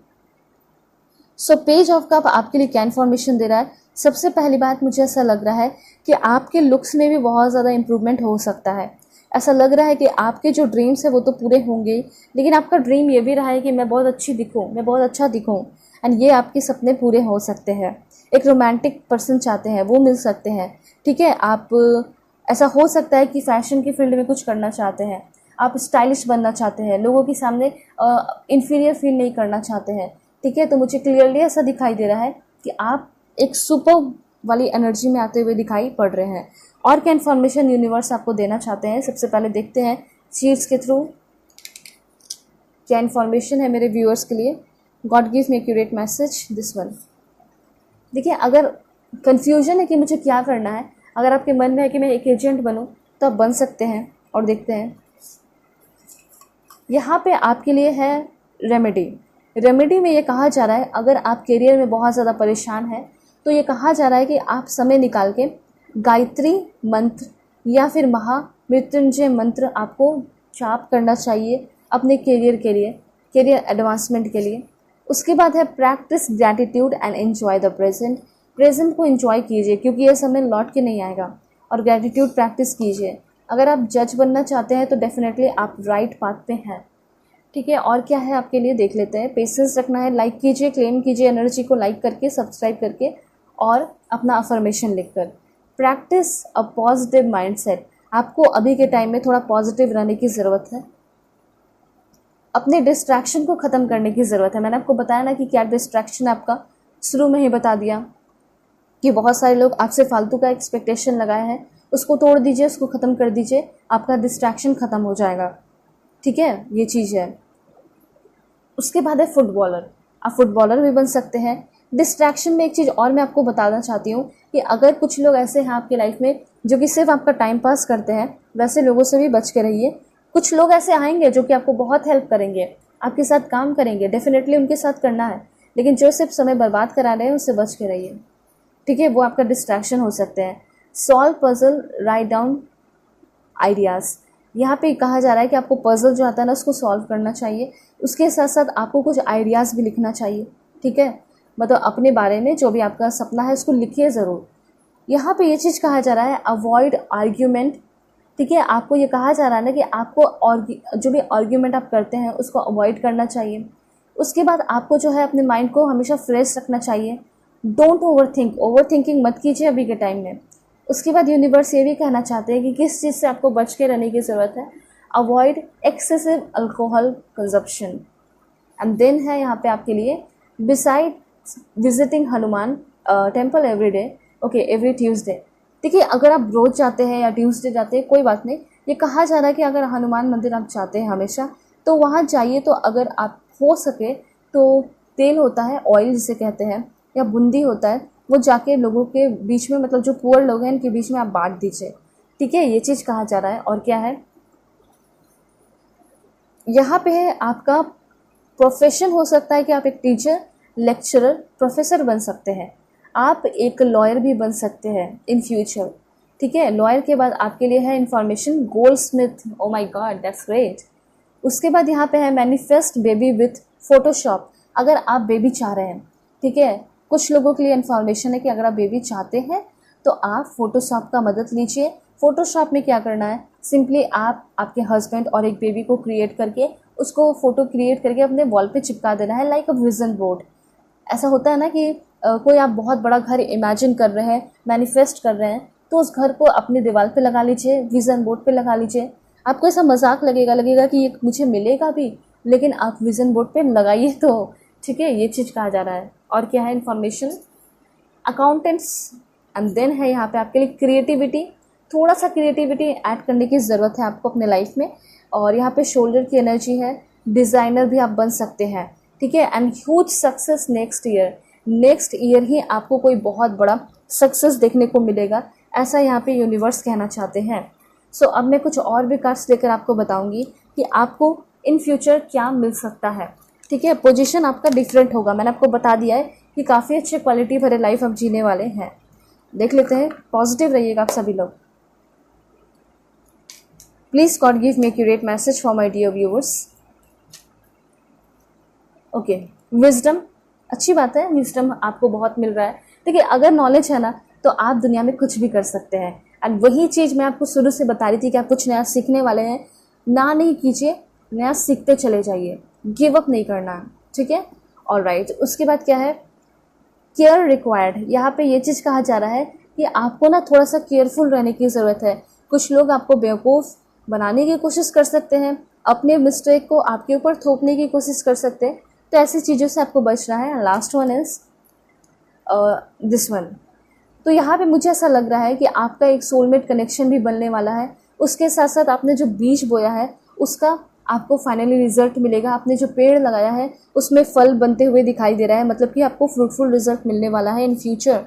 सो पेज ऑफ कप आपके लिए क्या इन्फॉर्मेशन दे रहा है। सबसे पहली बात, मुझे ऐसा लग रहा है कि आपके लुक्स में भी बहुत ज़्यादा इम्प्रूवमेंट हो सकता है। ऐसा लग रहा है कि आपके जो ड्रीम्स है वो तो पूरे होंगे, लेकिन आपका ड्रीम ये भी रहा है कि मैं बहुत अच्छी दिखूं, मैं बहुत अच्छा दिखूं, एंड ये आपके सपने पूरे हो सकते हैं। एक रोमांटिक पर्सन चाहते हैं वो मिल सकते हैं, ठीक है। आप ऐसा हो सकता है कि फैशन की फील्ड में कुछ करना चाहते हैं, आप स्टाइलिश बनना चाहते हैं, लोगों के सामने इन्फीरियर फील नहीं करना चाहते हैं, ठीक है। तो मुझे क्लियरली ऐसा दिखाई दे रहा है कि आप एक सुपर वाली एनर्जी में आते हुए दिखाई पड़ रहे हैं। और क्या इन्फॉर्मेशन यूनिवर्स आपको देना चाहते हैं, सबसे पहले देखते हैं शीट्स के थ्रू क्या इन्फॉर्मेशन है मेरे व्यूअर्स के लिए। God give me accurate message this one. देखिए, अगर कन्फ्यूजन है कि मुझे क्या करना है, अगर आपके मन में है कि मैं एक एजेंट बनूं, तो आप बन सकते हैं। और देखते हैं यहाँ पे आपके लिए है रेमेडी में ये कहा जा रहा है, अगर आप करियर में बहुत ज़्यादा परेशान हैं तो ये कहा जा रहा है कि आप समय निकाल के गायत्री मंत्र या फिर महामृत्युंजय मंत्र आपको जाप करना चाहिए अपने करियर के लिए, करियर एडवांसमेंट के लिए। उसके बाद है practice gratitude and enjoy the present को एंजॉय कीजिए, क्योंकि यह समय लौट के नहीं आएगा। और ग्रेटिट्यूड प्रैक्टिस कीजिए। अगर आप जज बनना चाहते हैं तो डेफिनेटली आप राइट पाथ पे हैं, ठीक है। और क्या है आपके लिए देख लेते हैं। पेशेंस रखना है, लाइक कीजिए, क्लेम कीजिए एनर्जी को लाइक करके, सब्सक्राइब करके और अपना अफर्मेशन लिखकर। Practice a positive mindset. आपको अभी के टाइम में थोड़ा पॉजिटिव रहने की ज़रूरत है, अपने डिस्ट्रैक्शन को ख़त्म करने की ज़रूरत है। मैंने आपको बताया ना कि क्या डिस्ट्रैक्शन है आपका, शुरू में ही बता दिया कि बहुत सारे लोग आपसे फालतू का एक्सपेक्टेशन लगाए हैं, उसको तोड़ दीजिए, उसको ख़त्म कर दीजिए, आपका डिस्ट्रैक्शन ख़त्म हो जाएगा, ठीक है। ये चीज़ है। उसके बाद है फुटबॉलर। आप फुटबॉलर भी बन सकते हैं। डिस्ट्रैक्शन में एक चीज़ और मैं आपको बताना चाहती हूँ कि अगर कुछ लोग ऐसे हैं आपकी लाइफ में जो कि सिर्फ आपका टाइम पास करते हैं, वैसे लोगों से भी बच के रहिए। कुछ लोग ऐसे आएंगे जो कि आपको बहुत हेल्प करेंगे, आपके साथ काम करेंगे, डेफिनेटली उनके साथ करना है, लेकिन जो सिर्फ समय बर्बाद करा रहे हैं उससे बच के रहिए, ठीक है। वो आपका डिस्ट्रैक्शन हो सकते हैं। Solve puzzle, write down ideas. यहाँ पे कहा जा रहा है कि आपको पजल जो आता है ना उसको सॉल्व करना चाहिए, उसके साथ साथ आपको कुछ आइडियाज़ भी लिखना चाहिए, ठीक है। मतलब अपने बारे में जो भी आपका सपना है उसको लिखिए ज़रूर। यहाँ पे ये चीज़ कहा जा रहा है अवॉइड आर्ग्यूमेंट, ठीक है। आपको ये कहा जा रहा है ना कि आपको और जो भी आर्ग्यूमेंट आप करते हैं उसको अवॉइड करना चाहिए। उसके बाद आपको जो है अपने माइंड को हमेशा फ्रेश रखना चाहिए। डोंट ओवर थिंकिंग मत कीजिए अभी के टाइम में। उसके बाद यूनिवर्स ये भी कहना चाहते हैं कि किस चीज़ से आपको बच के रहने की ज़रूरत है। Avoid excessive alcohol consumption. And then है यहाँ पे आपके लिए beside visiting Hanuman temple every day, okay, every Tuesday. देखिए अगर आप रोज़ जाते हैं या ट्यूसडे जाते हैं कोई बात नहीं, ये कहा जा रहा है कि अगर हनुमान मंदिर आप जाते हैं हमेशा तो वहाँ जाइए। तो अगर आप हो सके तो तेल होता है, ऑयल जिसे कहते हैं, या बूंदी होता है, वो जाके लोगों के बीच में, मतलब जो पुअर लोग हैं इनके बीच में आप बांट दीजिए, ठीक है। ये चीज़ कहा जा रहा है। और क्या है यहाँ पे है आपका प्रोफेशन हो सकता है कि आप एक टीचर, लेक्चरर, प्रोफेसर बन सकते हैं। आप एक लॉयर भी बन सकते हैं इन फ्यूचर, ठीक है। लॉयर के बाद आपके लिए है information gold Smith, oh my God that's great. उसके बाद यहाँ पे है मैनिफेस्ट बेबी विथ फोटोशॉप। अगर आप बेबी चाह रहे हैं, ठीक है, कुछ लोगों के लिए इन्फॉर्मेशन है कि अगर आप बेबी चाहते हैं तो आप फोटोशॉप का मदद लीजिए। फोटोशॉप में क्या करना है, सिंपली आप आपके हस्बैंड और एक बेबी को क्रिएट करके उसको फोटो क्रिएट करके अपने वॉल पे चिपका देना है, लाइक अ विजन बोर्ड। ऐसा होता है ना कि कोई आप बहुत बड़ा घर इमेजिन कर रहे हैं, मैनिफेस्ट कर रहे हैं, तो उस घर को अपने दीवार पे लगा लीजिए, विजन बोर्ड पे लगा लीजिए। आपको ऐसा मजाक लगेगा कि ये मुझे मिलेगा भी, लेकिन आप विजन बोर्ड पे लगाइए तो, ठीक है। ये चीज़ कहा जा रहा है। और क्या है इन्फॉर्मेशन अकाउंटेंट्स। एंड देन है यहाँ पे आपके लिए क्रिएटिविटी। थोड़ा सा क्रिएटिविटी ऐड करने की ज़रूरत है आपको अपने लाइफ में। और यहाँ पे शोल्डर की एनर्जी है, डिज़ाइनर भी आप बन सकते हैं, ठीक है। And huge success next year ही आपको कोई बहुत बड़ा सक्सेस देखने को मिलेगा, ऐसा यहाँ पे यूनिवर्स कहना चाहते हैं। सो अब मैं कुछ और भी कार्ड्स लेकर आपको बताऊंगी कि आपको इन फ्यूचर क्या मिल सकता है, ठीक है। पोजीशन आपका डिफरेंट होगा, मैंने आपको बता दिया है कि काफ़ी अच्छे क्वालिटी भरे लाइफ आप जीने वाले हैं। देख लेते हैं, पॉजिटिव रहिएगा आप सभी लोग। Please God give me accurate message for my dear viewers. Okay, wisdom, अच्छी बात है, विजडम आपको बहुत मिल रहा है। देखिए अगर नॉलेज है ना तो आप दुनिया में कुछ भी कर सकते हैं। एंड वही चीज़ मैं आपको शुरू से बता रही थी कि आप कुछ नया सीखने वाले हैं, ना नहीं कीजिए, नया सीखते चले जाइए, गिव अप नहीं करना है, ठीक है। ऑलराइट, उसके बाद क्या है केयर रिक्वायर्ड। यहाँ पे ये चीज़ कहा जा रहा है कि आपको ना थोड़ा सा केयरफुल रहने की ज़रूरत है। कुछ लोग आपको बेवकूफ़ बनाने की कोशिश कर सकते हैं, अपने मिस्टेक को आपके ऊपर थोपने की कोशिश कर सकते हैं, तो ऐसी चीज़ों से आपको बचना है। Last one is this one. तो यहाँ पे मुझे ऐसा लग रहा है कि आपका एक सोलमेट कनेक्शन भी बनने वाला है। उसके साथ साथ आपने जो बीज बोया है उसका आपको फाइनली रिजल्ट मिलेगा। आपने जो पेड़ लगाया है उसमें फल बनते हुए दिखाई दे रहा है, मतलब कि आपको फ्रूटफुल रिजल्ट मिलने वाला है इन फ्यूचर,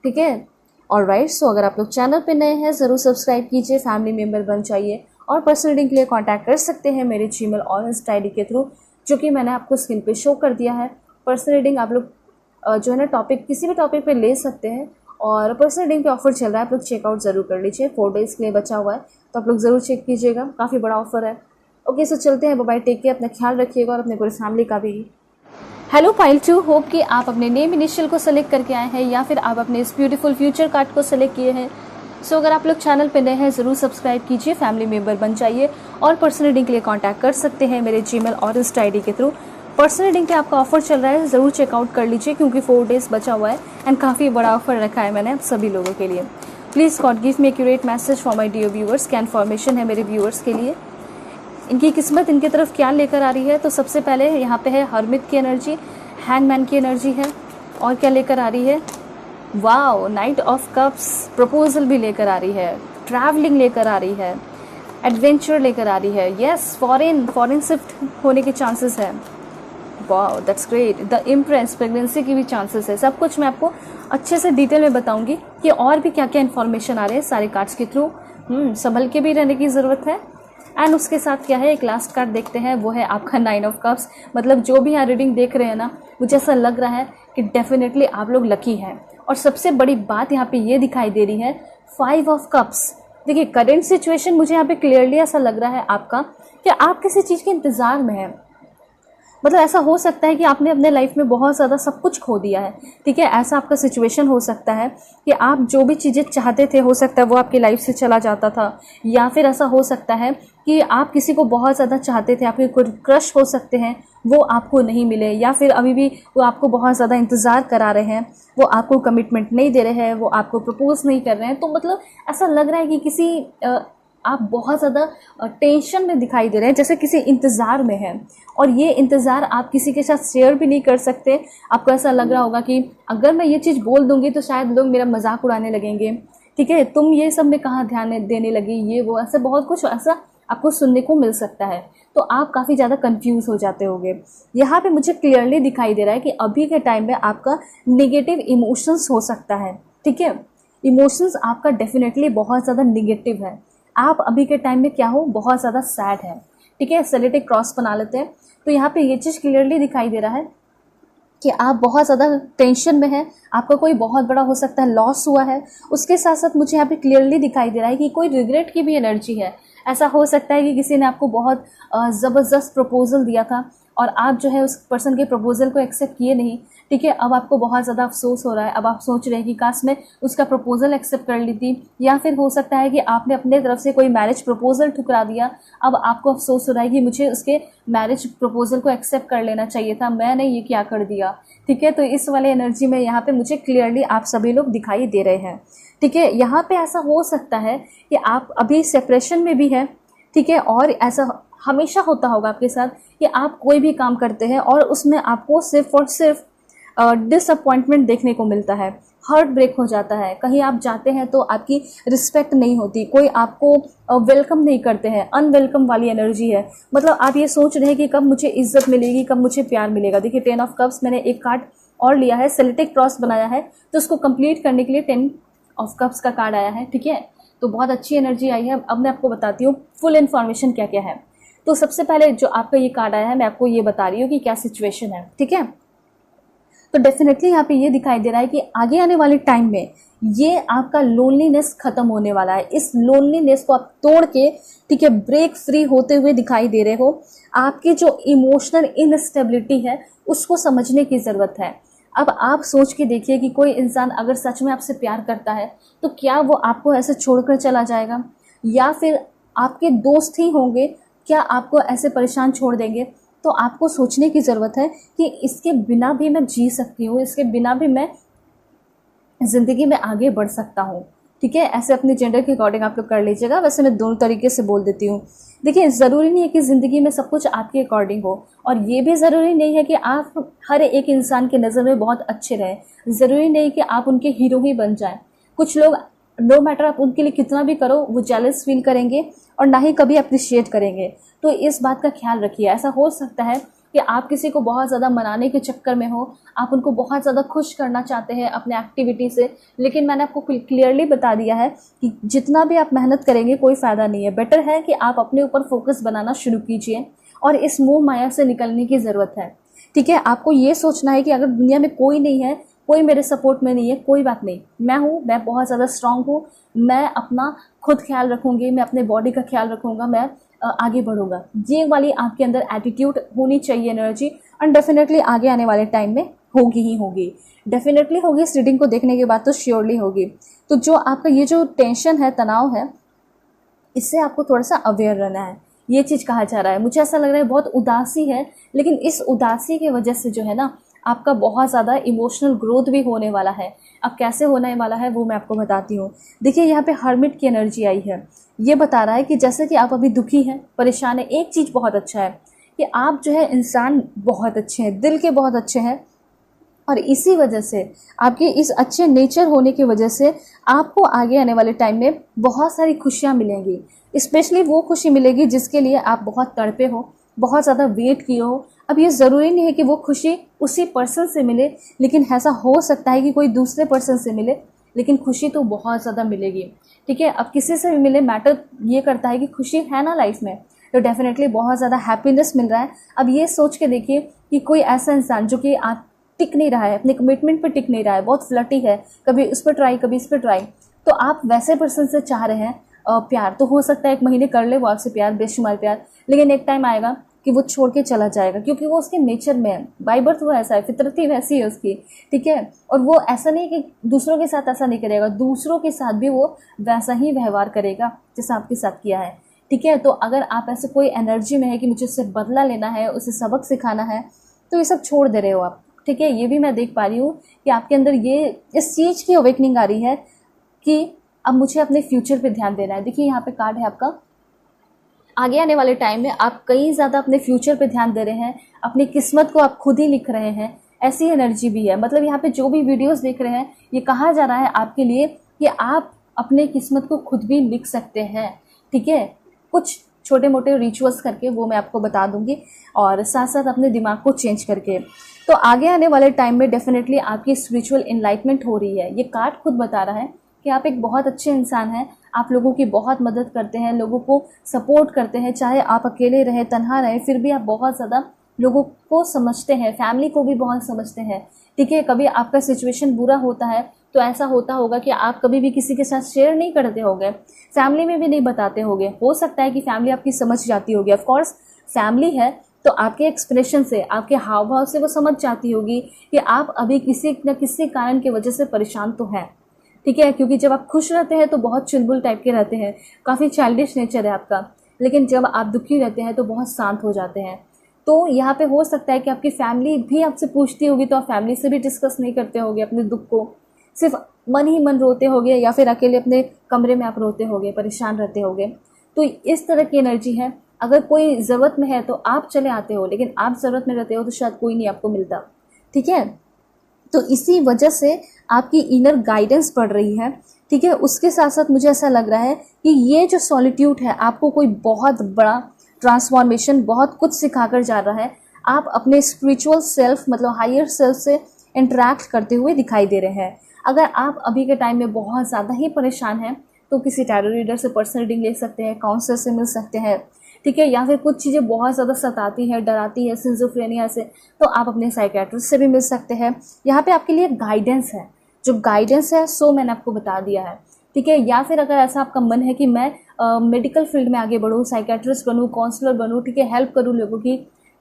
ठीक है। ऑलराइट, सो अगर आप लोग चैनल पे नए हैं ज़रूर सब्सक्राइब कीजिए, फैमिली मेम्बर बन जाइए, और पर्सनल रीडिंग के लिए कांटेक्ट कर सकते हैं मेरे जीमेल और इंस्टा आईडी के थ्रू, जो कि मैंने आपको स्क्रीन पे शो कर दिया है। पर्सनल रीडिंग आप लोग जो है ना टॉपिक, किसी भी टॉपिक पे ले सकते हैं, और पर्सनल रीडिंग पे ऑफर चल रहा है, आप लोग चेकआउट ज़रूर कर लीजिए। 4 डेज़ के लिए बचा हुआ है, तो आप लोग ज़रूर चेक कीजिएगा, काफ़ी बड़ा ऑफर है। ओके, सो चलते हैं, बाय, टेक केयर, अपना ख्याल रखिएगा और अपने पूरी फैमिली का भी। हेलो पाइल 2, होप कि आप अपने नेम इनिशियल को सेलेक्ट करके आए हैं या फिर आप अपने इस ब्यूटीफुल फ्यूचर कार्ड को सेलेक्ट किए हैं। सो अगर आप लोग चैनल पे नए हैं ज़रूर सब्सक्राइब कीजिए, फैमिली मेम्बर बन जाइए और पर्सनल रीडिंग के लिए कांटेक्ट कर सकते हैं मेरे जीमेल और इंस्टा आईडी के थ्रू। पर्सनल रीडिंग पे आपका ऑफर चल रहा है, ज़रूर चेकआउट कर लीजिए क्योंकि 4 डेज़ बचा हुआ है एंड काफ़ी बड़ा ऑफर रखा है मैंने आप सभी लोगों के लिए। Please God give me accurate message for my dear viewers. क्या इन्फॉर्मेशन है मेरे व्यूअर्स के लिए, इनकी किस्मत इनके तरफ क्या लेकर आ रही है। तो सबसे पहले यहाँ पे है हर्मिट की एनर्जी, हैंगमैन की एनर्जी है और क्या लेकर आ रही है, wow, night of cups, proposal भी लेकर आ रही है, ट्रैवलिंग लेकर आ रही है, एडवेंचर लेकर आ रही है, यस, फॉरेन शिफ्ट होने के चांसेस है, wow that's great, the impress, pregnancy की भी चांसेस है। सब कुछ मैं आपको अच्छे से डिटेल में बताऊंगी कि और भी क्या क्या इन्फॉर्मेशन आ रहे हैं सारे कार्ड्स के थ्रू। संभल के भी रहने की ज़रूरत है। एंड उसके साथ क्या है, एक लास्ट कार्ड देखते हैं, वो है आपका 9 ऑफ कप्स। मतलब जो भी यहाँ रीडिंग देख रहे हैं ना, मुझे ऐसा लग रहा है कि डेफिनेटली आप लोग लकी हैं। और सबसे बड़ी बात यहाँ पे ये दिखाई दे रही है 5 ऑफ कप्स। देखिए करेंट सिचुएशन मुझे यहाँ पे क्लियरली ऐसा लग रहा है आपका कि आप किसी चीज़ के इंतज़ार में हैं। मतलब ऐसा हो सकता है कि आपने अपने लाइफ में बहुत ज़्यादा सब कुछ खो दिया है, ठीक है। ऐसा आपका सिचुएशन हो सकता है कि आप जो भी चीज़ें चाहते थे हो सकता है वो आपकी लाइफ से चला जाता था, या फिर ऐसा हो सकता है कि आप किसी को बहुत ज़्यादा चाहते थे, आपके कोई क्रश हो सकते हैं, वो आपको नहीं मिले, या फिर अभी भी वो आपको बहुत ज़्यादा इंतज़ार करा रहे हैं, वो आपको कमिटमेंट नहीं दे रहे हैं, वो आपको प्रपोज नहीं कर रहे हैं। तो मतलब ऐसा लग रहा है कि किसी आप बहुत ज़्यादा टेंशन में दिखाई दे रहे हैं, जैसे किसी इंतज़ार में हैं, और ये इंतज़ार आप किसी के साथ शेयर भी नहीं कर सकते। आपको ऐसा लग रहा होगा कि अगर मैं ये चीज़ बोल दूंगी तो शायद लोग मेरा मजाक उड़ाने लगेंगे, ठीक है, तुम ये सब में कहाँ ध्यान देने लगी, ये वो, ऐसा बहुत कुछ ऐसा आपको सुनने को मिल सकता है। तो आप काफ़ी ज़्यादा कंफ्यूज हो जाते होंगे। यहाँ पे मुझे क्लियरली दिखाई दे रहा है कि अभी के टाइम में आपका निगेटिव इमोशंस हो सकता है, ठीक है। इमोशंस आपका डेफिनेटली बहुत ज़्यादा निगेटिव है। आप अभी के टाइम में क्या हो, बहुत ज़्यादा सैड है, ठीक है। सेलेक्ट एक क्रॉस बना लेते हैं। तो यहाँ पे ये चीज़ क्लियरली दिखाई दे रहा है कि आप बहुत ज़्यादा टेंशन में हैं, आपका कोई बहुत बड़ा हो सकता है लॉस हुआ है। उसके साथ साथ मुझे यहाँ पे क्लियरली दिखाई दे रहा है कि कोई रिग्रेट की भी एनर्जी है। ऐसा हो सकता है कि किसी ने आपको बहुत ज़बरदस्त प्रपोजल दिया था और आप जो है उस पर्सन के प्रपोजल को एक्सेप्ट किए नहीं, ठीक है। अब आपको बहुत ज़्यादा अफसोस हो रहा है। अब आप सोच रहे हैं कि काश मैं उसका प्रपोजल एक्सेप्ट कर ली थी, या फिर हो सकता है कि आपने अपने तरफ से कोई मैरिज प्रपोजल ठुकरा दिया। अब आपको अफसोस हो रहा है कि मुझे उसके मैरिज प्रपोजल को एक्सेप्ट कर लेना चाहिए था, मैंने ये क्या कर दिया, ठीक है। तो इस वाले एनर्जी में यहाँ पे मुझे क्लियरली आप सभी लोग दिखाई दे रहे हैं, ठीक है। यहाँ पे ऐसा हो सकता है कि आप अभी सेपरेशन में भी हैं, ठीक है। और ऐसा हमेशा होता होगा आपके साथ कि आप कोई भी काम करते हैं और उसमें आपको सिर्फ और सिर्फ डिसअपॉइंटमेंट देखने को मिलता है, हार्ट ब्रेक हो जाता है। कहीं आप जाते हैं तो आपकी रिस्पेक्ट नहीं होती, कोई आपको वेलकम नहीं करते हैं, अनवेलकम वाली एनर्जी है। मतलब आप ये सोच रहे हैं कि कब मुझे इज्जत मिलेगी, कब मुझे प्यार मिलेगा। देखिए 10 ऑफ कप्स मैंने एक कार्ड और लिया है, सेलेक्ट क्रॉस बनाया है, तो उसको कंप्लीट करने के लिए 10 ऑफ कप्स का कार्ड आया है, ठीक है। तो बहुत अच्छी एनर्जी आई है। अब मैं आपको बताती हूँ फुल इन्फॉर्मेशन क्या क्या है। तो सबसे पहले जो आपका ये कार्ड आया है, मैं आपको ये बता रही हूँ कि क्या सिचुएशन है, ठीक है। तो डेफिनेटली यहाँ पे ये दिखाई दे रहा है कि आगे आने वाले टाइम में ये आपका लोनलीनेस खत्म होने वाला है। इस लोनलीनेस को आप तोड़ के, ठीक है, ब्रेक फ्री होते हुए दिखाई दे रहे हो। आपकी जो इमोशनल इनस्टेबिलिटी है उसको समझने की ज़रूरत है। अब आप सोच के देखिए कि कोई इंसान अगर सच में आपसे प्यार करता है तो क्या वो आपको ऐसे छोड़कर चला जाएगा, या फिर आपके दोस्त ही होंगे, क्या आपको ऐसे परेशान छोड़ देंगे। तो आपको सोचने की ज़रूरत है कि इसके बिना भी मैं जी सकती हूँ, इसके बिना भी मैं ज़िंदगी में आगे बढ़ सकता हूँ, ठीक है। ऐसे अपने जेंडर के अकॉर्डिंग आप लोग कर लीजिएगा। वैसे मैं दोनों तरीके से बोल देती हूँ। देखिए ज़रूरी नहीं है कि ज़िंदगी में सब कुछ आपके अकॉर्डिंग हो, और ये भी ज़रूरी नहीं है कि आप हर एक इंसान की नज़र में बहुत अच्छे रहें। ज़रूरी नहीं कि आप उनके हीरो ही बन जाएं। कुछ लोग नो मैटर आप उनके लिए कितना भी करो वो जेलस फील करेंगे और ना ही कभी अप्रिशिएट करेंगे। तो इस बात का ख्याल रखिए। ऐसा हो सकता है कि आप किसी को बहुत ज़्यादा मनाने के चक्कर में हो, आप उनको बहुत ज़्यादा खुश करना चाहते हैं अपने एक्टिविटी से, लेकिन मैंने आपको क्लियरली बता दिया है कि जितना भी आप मेहनत करेंगे कोई फ़ायदा नहीं है। बेटर है कि आप अपने ऊपर फोकस बनाना शुरू कीजिए और इस मोह माया से निकलने की ज़रूरत है, ठीक है। आपको ये सोचना है कि अगर दुनिया में कोई नहीं है, कोई मेरे सपोर्ट में नहीं है, कोई बात नहीं, मैं हूँ, मैं बहुत ज़्यादा स्ट्रांग हूँ, मैं अपना खुद ख्याल रखूँगी, मैं अपने बॉडी का ख्याल रखूँगा, मैं आगे बढ़ूंगा। ये वाली आपके अंदर एटीट्यूड होनी चाहिए, एनर्जी, एंड डेफिनेटली आगे आने वाले टाइम में होगी ही होगी, डेफिनेटली होगी। इस रीडिंग को देखने के बाद तो श्योरली होगी। तो जो आपका ये जो टेंशन है, तनाव है, इससे आपको थोड़ा सा अवेयर रहना है, ये चीज़ कहा जा रहा है। मुझे ऐसा लग रहा है बहुत उदासी है, लेकिन इस उदासी की वजह से जो है ना, आपका बहुत ज़्यादा इमोशनल ग्रोथ भी होने वाला है। अब कैसे होने वाला है वो मैं आपको बताती हूँ। देखिए यहाँ पे हर्मिट की एनर्जी आई है। ये बता रहा है कि जैसे कि आप अभी दुखी हैं, परेशान है, एक चीज़ बहुत अच्छा है कि आप जो है इंसान बहुत अच्छे हैं, दिल के बहुत अच्छे हैं, और इसी वजह से, आपके इस अच्छे नेचर होने की वजह से आपको आगे आने वाले टाइम में बहुत सारी खुशियाँ मिलेंगी। स्पेशली वो खुशी मिलेगी जिसके लिए आप बहुत तड़पे हो, बहुत ज़्यादा वेट किए हो। अब ये ज़रूरी नहीं है कि वो खुशी उसी पर्सन से मिले, लेकिन ऐसा हो सकता है कि कोई दूसरे पर्सन से मिले, लेकिन खुशी तो बहुत ज़्यादा मिलेगी। ठीक है, अब किसी से भी मिले, मैटर ये करता है कि खुशी है ना लाइफ में, तो डेफिनेटली बहुत ज़्यादा हैप्पीनेस मिल रहा है। अब ये सोच के देखिए कि कोई ऐसा इंसान जो कि आप टिक नहीं रहा है, अपने कमिटमेंट पे टिक नहीं रहा है, बहुत फ्लर्टी है, कभी उस पर ट्राई कभी इस पर ट्राई, तो आप वैसे पर्सन से चाह रहे हैं प्यार, तो हो सकता है 1 महीने कर ले वो आपसे प्यार, बेशुमार प्यार, लेकिन एक टाइम आएगा कि वो छोड़ के चला जाएगा, क्योंकि वो उसके नेचर में है, बाय बर्थ वो ऐसा है, फितरत ही वैसी है उसकी। ठीक है, और वो ऐसा नहीं कि दूसरों के साथ ऐसा नहीं करेगा, दूसरों के साथ भी वो वैसा ही व्यवहार करेगा जैसा आपके साथ किया है। ठीक है, तो अगर आप ऐसे कोई एनर्जी में है कि मुझे उससे बदला लेना है, उसे सबक सिखाना है, तो ये सब छोड़ दे रहे हो आप। ठीक है, ये भी मैं देख पा रही हूँ कि आपके अंदर ये इस चीज़ की अवेकनिंग आ रही है कि अब मुझे अपने फ्यूचर पे ध्यान देना है। देखिए यहाँ पे कार्ड है आपका, आगे आने वाले टाइम में आप कई ज़्यादा अपने फ्यूचर पे ध्यान दे रहे हैं, अपनी किस्मत को आप खुद ही लिख रहे हैं, ऐसी एनर्जी भी है। मतलब यहाँ पे जो भी वीडियोस देख रहे हैं, ये कहा जा रहा है आपके लिए कि आप अपने किस्मत को खुद भी लिख सकते हैं। ठीक है, कुछ छोटे मोटे रिचुअल्स करके, वो मैं आपको बता दूंगी, और साथ साथ अपने दिमाग को चेंज करके। तो आगे आने वाले टाइम में डेफिनेटली आपकी स्पिरिचुअल इनलाइटमेंट हो रही है। ये कार्ड खुद बता रहा है कि आप एक बहुत अच्छे इंसान हैं, आप लोगों की बहुत मदद करते हैं, लोगों को सपोर्ट करते हैं, चाहे आप अकेले रहे, तन्हा रहे, फिर भी आप बहुत ज़्यादा लोगों को समझते हैं, फैमिली को भी बहुत समझते हैं। ठीक है, कभी आपका सिचुएशन बुरा होता है तो ऐसा होता होगा कि आप कभी भी किसी के साथ शेयर नहीं करते होंगे, फैमिली में भी नहीं बताते होंगे। हो सकता है कि फैमिली आपकी समझ जाती होगी, ऑफकोर्स फैमिली है तो आपके एक्सप्रेशन से, आपके हाव भाव से वो समझ जाती होगी कि आप अभी किसी न किसी कारण की वजह से परेशान तो हैं। ठीक है, क्योंकि जब आप खुश रहते हैं तो बहुत चुलबुल टाइप के रहते हैं, काफ़ी चाइल्डिश नेचर है आपका, लेकिन जब आप दुखी रहते हैं तो बहुत शांत हो जाते हैं। तो यहाँ पे हो सकता है कि आपकी फैमिली भी आपसे पूछती होगी तो आप फैमिली से भी डिस्कस नहीं करते होगे अपने दुख को, सिर्फ मन ही मन रोते होगे, या फिर अकेले अपने कमरे में आप रोते होगे, परेशान रहते होगे। तो इस तरह की एनर्जी है। अगर कोई ज़रूरत में है तो आप चले आते हो, लेकिन आप ज़रूरत में रहते हो तो शायद कोई नहीं आपको मिलता। ठीक है, तो इसी वजह से आपकी इनर गाइडेंस बढ़ रही है। ठीक है, उसके साथ साथ मुझे ऐसा लग रहा है कि ये जो सॉलिट्यूड है आपको कोई बहुत बड़ा ट्रांसफॉर्मेशन, बहुत कुछ सिखाकर जा रहा है। आप अपने स्पिरिचुअल सेल्फ, मतलब हायर सेल्फ से इंटरेक्ट करते हुए दिखाई दे रहे हैं। अगर आप अभी के टाइम में बहुत ज़्यादा ही परेशान हैं तो किसी टैरो रीडर से पर्सनल रीडिंग ले सकते हैं, काउंसलर से मिल सकते हैं। ठीक है, या फिर कुछ चीज़ें बहुत ज़्यादा सताती है, डराती है, सिज़ोफ्रेनिया से, तो आप अपने साइकेट्रिस्ट से भी मिल सकते हैं। यहाँ पे आपके लिए गाइडेंस है, जो गाइडेंस है सो मैंने आपको बता दिया है। ठीक है, या फिर अगर ऐसा आपका मन है कि मैं मेडिकल फील्ड में आगे बढ़ूँ, साइकेट्रिस्ट बनूँ, काउंसलर बनूँ, ठीक है, हेल्प करूँ लोगों की,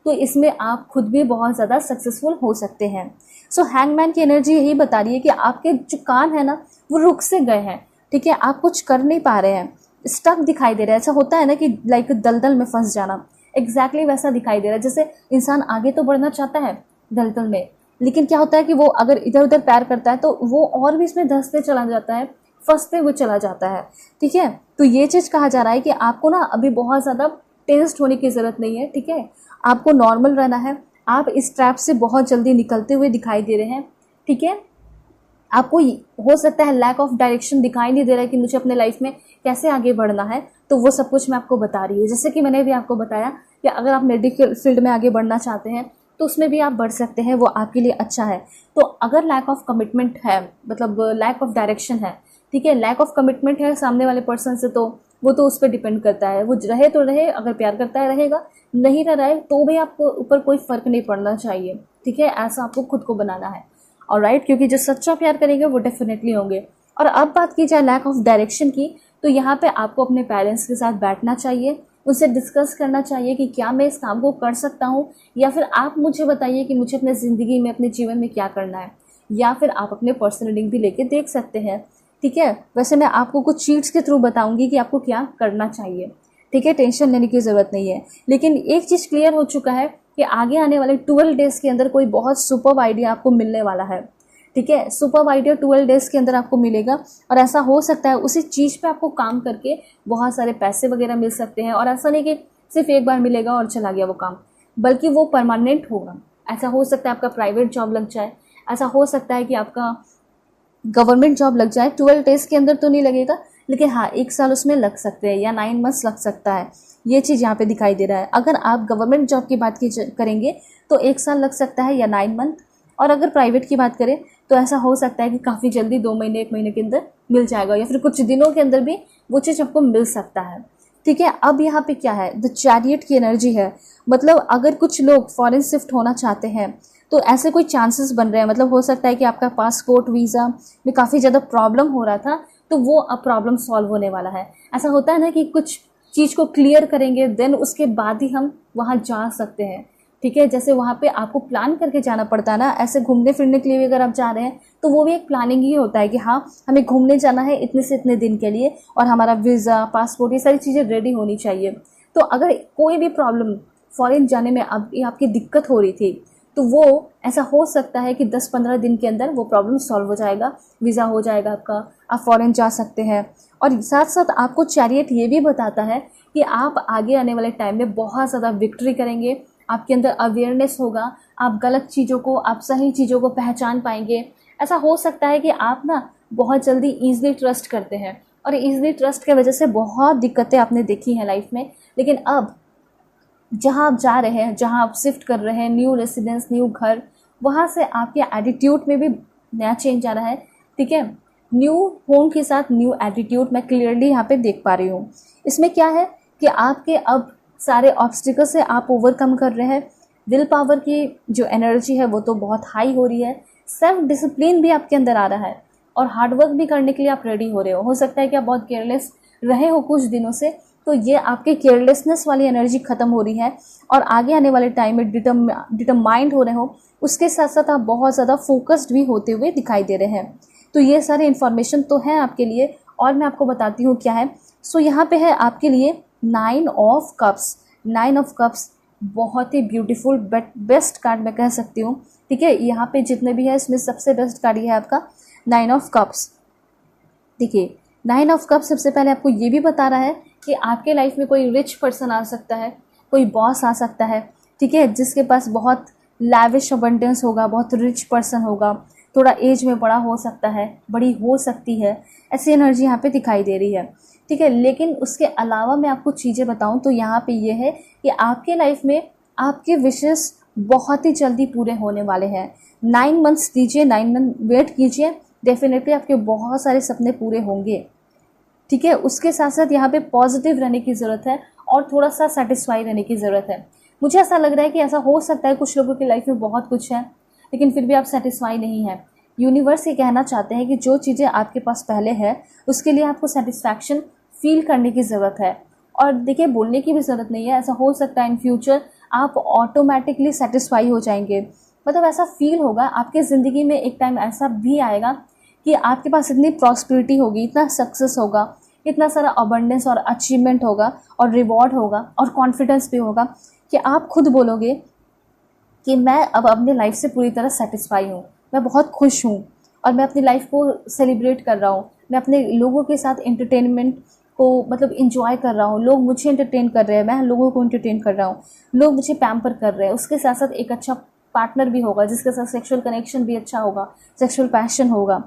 तो इसमें आप खुद भी बहुत ज़्यादा सक्सेसफुल हो सकते हैं। सो हैंगमैन की एनर्जी यही बता रही है कि आपके जो काम है ना वो रुक से गए हैं। ठीक है, आप कुछ कर नहीं पा रहे हैं, स्टक दिखाई दे रहा है। ऐसा होता है ना कि लाइक दलदल में फंस जाना, एग्जैक्टली वैसा दिखाई दे रहा है। जैसे इंसान आगे तो बढ़ना चाहता है दलदल में, लेकिन क्या होता है कि वो अगर इधर उधर पैर करता है तो वो और भी इसमें धंसते चला जाता है, फंसते हुए चला जाता है। ठीक है, तो ये चीज़ कहा जा रहा है कि आपको ना अभी बहुत ज़्यादा टेंस्ड होने की ज़रूरत नहीं है। ठीक है, आपको नॉर्मल रहना है। आप इस ट्रैप से बहुत जल्दी निकलते हुए दिखाई दे रहे हैं। ठीक है, आपको हो सकता है लैक ऑफ डायरेक्शन दिखाई नहीं दे रहा है कि मुझे अपने लाइफ में कैसे आगे बढ़ना है, तो वो सब कुछ मैं आपको बता रही हूँ। जैसे कि मैंने भी आपको बताया कि अगर आप मेडिकल फील्ड में आगे बढ़ना चाहते हैं तो उसमें भी आप बढ़ सकते हैं, वो आपके लिए अच्छा है। तो अगर लैक ऑफ कमिटमेंट है, मतलब लैक ऑफ डायरेक्शन है, ठीक है, लैक ऑफ कमिटमेंट है सामने वाले पर्सन से, तो वो तो उस पर डिपेंड करता है, वो रहे तो रहे, अगर प्यार करता है रहेगा, नहीं रह रहा है तो भी आपको ऊपर कोई फ़र्क नहीं पड़ना चाहिए। ठीक है, ऐसा आपको खुद को बनाना है। ऑलराइट, क्योंकि जो सच्चा प्यार करेंगे वो डेफिनेटली होंगे। और अब बात की जाए लैक ऑफ डायरेक्शन की, तो यहाँ पे आपको अपने पेरेंट्स के साथ बैठना चाहिए, उनसे डिस्कस करना चाहिए कि क्या मैं इस काम को कर सकता हूँ, या फिर आप मुझे बताइए कि मुझे अपने ज़िंदगी में, अपने जीवन में क्या करना है, या फिर आप अपने पर्सनल रीडिंग भी लेके देख सकते हैं। ठीक है, वैसे मैं आपको कुछ चीट्स के थ्रू बताऊंगी कि आपको क्या करना चाहिए। ठीक है, टेंशन लेने की ज़रूरत नहीं है। लेकिन एक चीज़ क्लियर हो चुका है कि आगे आने वाले 12 डेज़ के अंदर कोई बहुत सुपर आइडिया आपको मिलने वाला है। ठीक है, सुपर आइडिया 12 डेज़ के अंदर आपको मिलेगा, और ऐसा हो सकता है उसी चीज़ पे आपको काम करके बहुत सारे पैसे वगैरह मिल सकते हैं। और ऐसा नहीं कि सिर्फ एक बार मिलेगा और चला गया वो काम, बल्कि वो परमानेंट होगा। ऐसा हो सकता है आपका प्राइवेट जॉब लग जाए, ऐसा हो सकता है कि आपका गवर्नमेंट जॉब लग जाए। 12 डेज़ के अंदर तो नहीं लगेगा, लेकिन हाँ 1 साल उसमें लग सकते हैं, या 9 मंथ्स लग सकता है। ये चीज़ यहाँ पे दिखाई दे रहा है। अगर आप गवर्नमेंट जॉब की बात करेंगे तो 1 साल लग सकता है या 9 मंथ, और अगर प्राइवेट की बात करें तो ऐसा हो सकता है कि काफ़ी जल्दी 2 महीने 1 महीने के अंदर मिल जाएगा, या फिर कुछ दिनों के अंदर भी वो चीज़ आपको मिल सकता है। ठीक है, अब यहाँ पे क्या है, द चैरियट की एनर्जी है। मतलब अगर कुछ लोग फॉरेन शिफ्ट होना चाहते हैं तो ऐसे कोई चांसेस बन रहे हैं। मतलब हो सकता है कि आपका पासपोर्ट वीज़ा में काफ़ी ज़्यादा प्रॉब्लम हो रहा था, तो वो अब प्रॉब्लम सॉल्व होने वाला है। ऐसा होता है ना कि कुछ चीज़ को क्लियर करेंगे, देन उसके बाद ही हम वहाँ जा सकते हैं। ठीक है, जैसे वहाँ पे आपको प्लान करके जाना पड़ता है ना, ऐसे घूमने फिरने के लिए भी अगर आप जा रहे हैं तो वो भी एक प्लानिंग ही होता है कि हाँ हमें घूमने जाना है इतने से इतने दिन के लिए, और हमारा वीज़ा, पासपोर्ट, ये सारी चीज़ें रेडी होनी चाहिए। तो अगर कोई भी प्रॉब्लम फॉरेन जाने में आपकी दिक्कत हो रही थी, तो वो ऐसा हो सकता है कि 10-15 दिन के अंदर वो प्रॉब्लम सॉल्व हो जाएगा, वीज़ा हो जाएगा आपका, आप फॉरेन जा सकते हैं। और साथ साथ आपको चैरियट ये भी बताता है कि आप आगे आने वाले टाइम में बहुत ज़्यादा विक्ट्री करेंगे, आपके अंदर अवेयरनेस होगा, आप गलत चीज़ों को, आप सही चीज़ों को पहचान पाएंगे। ऐसा हो सकता है कि आप ना बहुत जल्दी ईजिली ट्रस्ट करते हैं, और ईजिली ट्रस्ट की वजह से बहुत दिक्कतें आपने देखी हैं लाइफ में। लेकिन अब जहाँ आप जा रहे हैं, जहाँ आप शिफ्ट कर रहे हैं, न्यू रेसिडेंस, न्यू घर, वहाँ से आपके एटीट्यूड में भी नया चेंज आ रहा है। ठीक है, न्यू होम के साथ न्यू एटीट्यूड मैं क्लियरली यहाँ पे देख पा रही हूँ। इसमें क्या है कि आपके अब सारे ऑब्स्टिकल से आप ओवरकम कर रहे हैं। विल पावर की जो एनर्जी है वो तो बहुत हाई हो रही है। सेल्फ डिसिप्लिन भी आपके अंदर आ रहा है, और हार्डवर्क भी करने के लिए आप रेडी हो रहे हो सकता है कि आप बहुत केयरलेस रहे हो कुछ दिनों से, तो ये आपके केयरलेसनेस वाली एनर्जी खत्म हो रही है, और आगे आने वाले टाइम में डिटरमाइंड हो रहे हो। उसके साथ साथ आप बहुत ज़्यादा फोकस्ड भी होते हुए दिखाई दे रहे हैं। तो ये सारे इन्फॉर्मेशन तो है आपके लिए, और मैं आपको बताती हूँ क्या है। सो यहाँ पे है आपके लिए 9 ऑफ कप्स। 9 ऑफ कप्स बहुत ही ब्यूटीफुल बेस्ट कार्ड मैं कह सकती हूँ। ठीक है, यहाँ पे जितने भी है इसमें सबसे बेस्ट कार्ड ये है आपका 9 ऑफ कप्स। देखिए, 9 ऑफ कप्स सबसे पहले आपको ये भी बता रहा है कि आपके लाइफ में कोई रिच पर्सन आ सकता है, कोई बॉस आ सकता है। ठीक है, जिसके पास बहुत लैविश अबंडेंस होगा, बहुत रिच पर्सन होगा, थोड़ा एज में बड़ा हो सकता है, बड़ी हो सकती है, ऐसी एनर्जी यहाँ पे दिखाई दे रही है। ठीक है, लेकिन उसके अलावा मैं आपको चीज़ें बताऊँ तो यहाँ पे ये है कि आपके लाइफ में आपके विशेस बहुत ही जल्दी पूरे होने वाले हैं। 9 मंथ्स दीजिए, 9 मंथ वेट कीजिए, डेफिनेटली आपके बहुत सारे सपने पूरे होंगे। ठीक है, उसके साथ साथ यहाँ पे पॉजिटिव रहने की ज़रूरत है, और थोड़ा सा सेटिस्फाई रहने की ज़रूरत है। मुझे ऐसा लग रहा है कि ऐसा हो सकता है कुछ लोगों की लाइफ में बहुत कुछ है, लेकिन फिर भी आप सेटिस्फाई नहीं है। यूनिवर्स ये कहना चाहते हैं कि जो चीज़ें आपके पास पहले है उसके लिए आपको सेटिस्फैक्शन फील करने की ज़रूरत है। और देखिए, बोलने की भी ज़रूरत नहीं है, ऐसा हो सकता है इन फ्यूचर आप ऑटोमेटिकली सेटिस्फाई हो जाएंगे। मतलब ऐसा फील होगा आपके ज़िंदगी में, एक टाइम ऐसा भी आएगा कि आपके पास इतनी प्रॉस्पेरिटी होगी, इतना सक्सेस होगा, इतना सारा अबंडेंस और अचीवमेंट होगा, और रिवॉर्ड होगा, और कॉन्फिडेंस भी होगा कि आप खुद बोलोगे कि मैं अब अपने लाइफ से पूरी तरह सेटिस्फाई हूँ, मैं बहुत खुश हूँ, और मैं अपनी लाइफ को सेलिब्रेट कर रहा हूँ। मैं अपने लोगों के साथ एंटरटेनमेंट को मतलब इंजॉय कर रहा हूँ, लोग मुझे एंटरटेन कर रहे हैं, मैं लोगों को एंटरटेन कर रहा हूँ, लोग मुझे पैम्पर कर रहे हैं। उसके साथ साथ एक अच्छा पार्टनर भी होगा जिसके साथ सेक्सुअल कनेक्शन भी अच्छा होगा, सेक्सुअल पैशन होगा।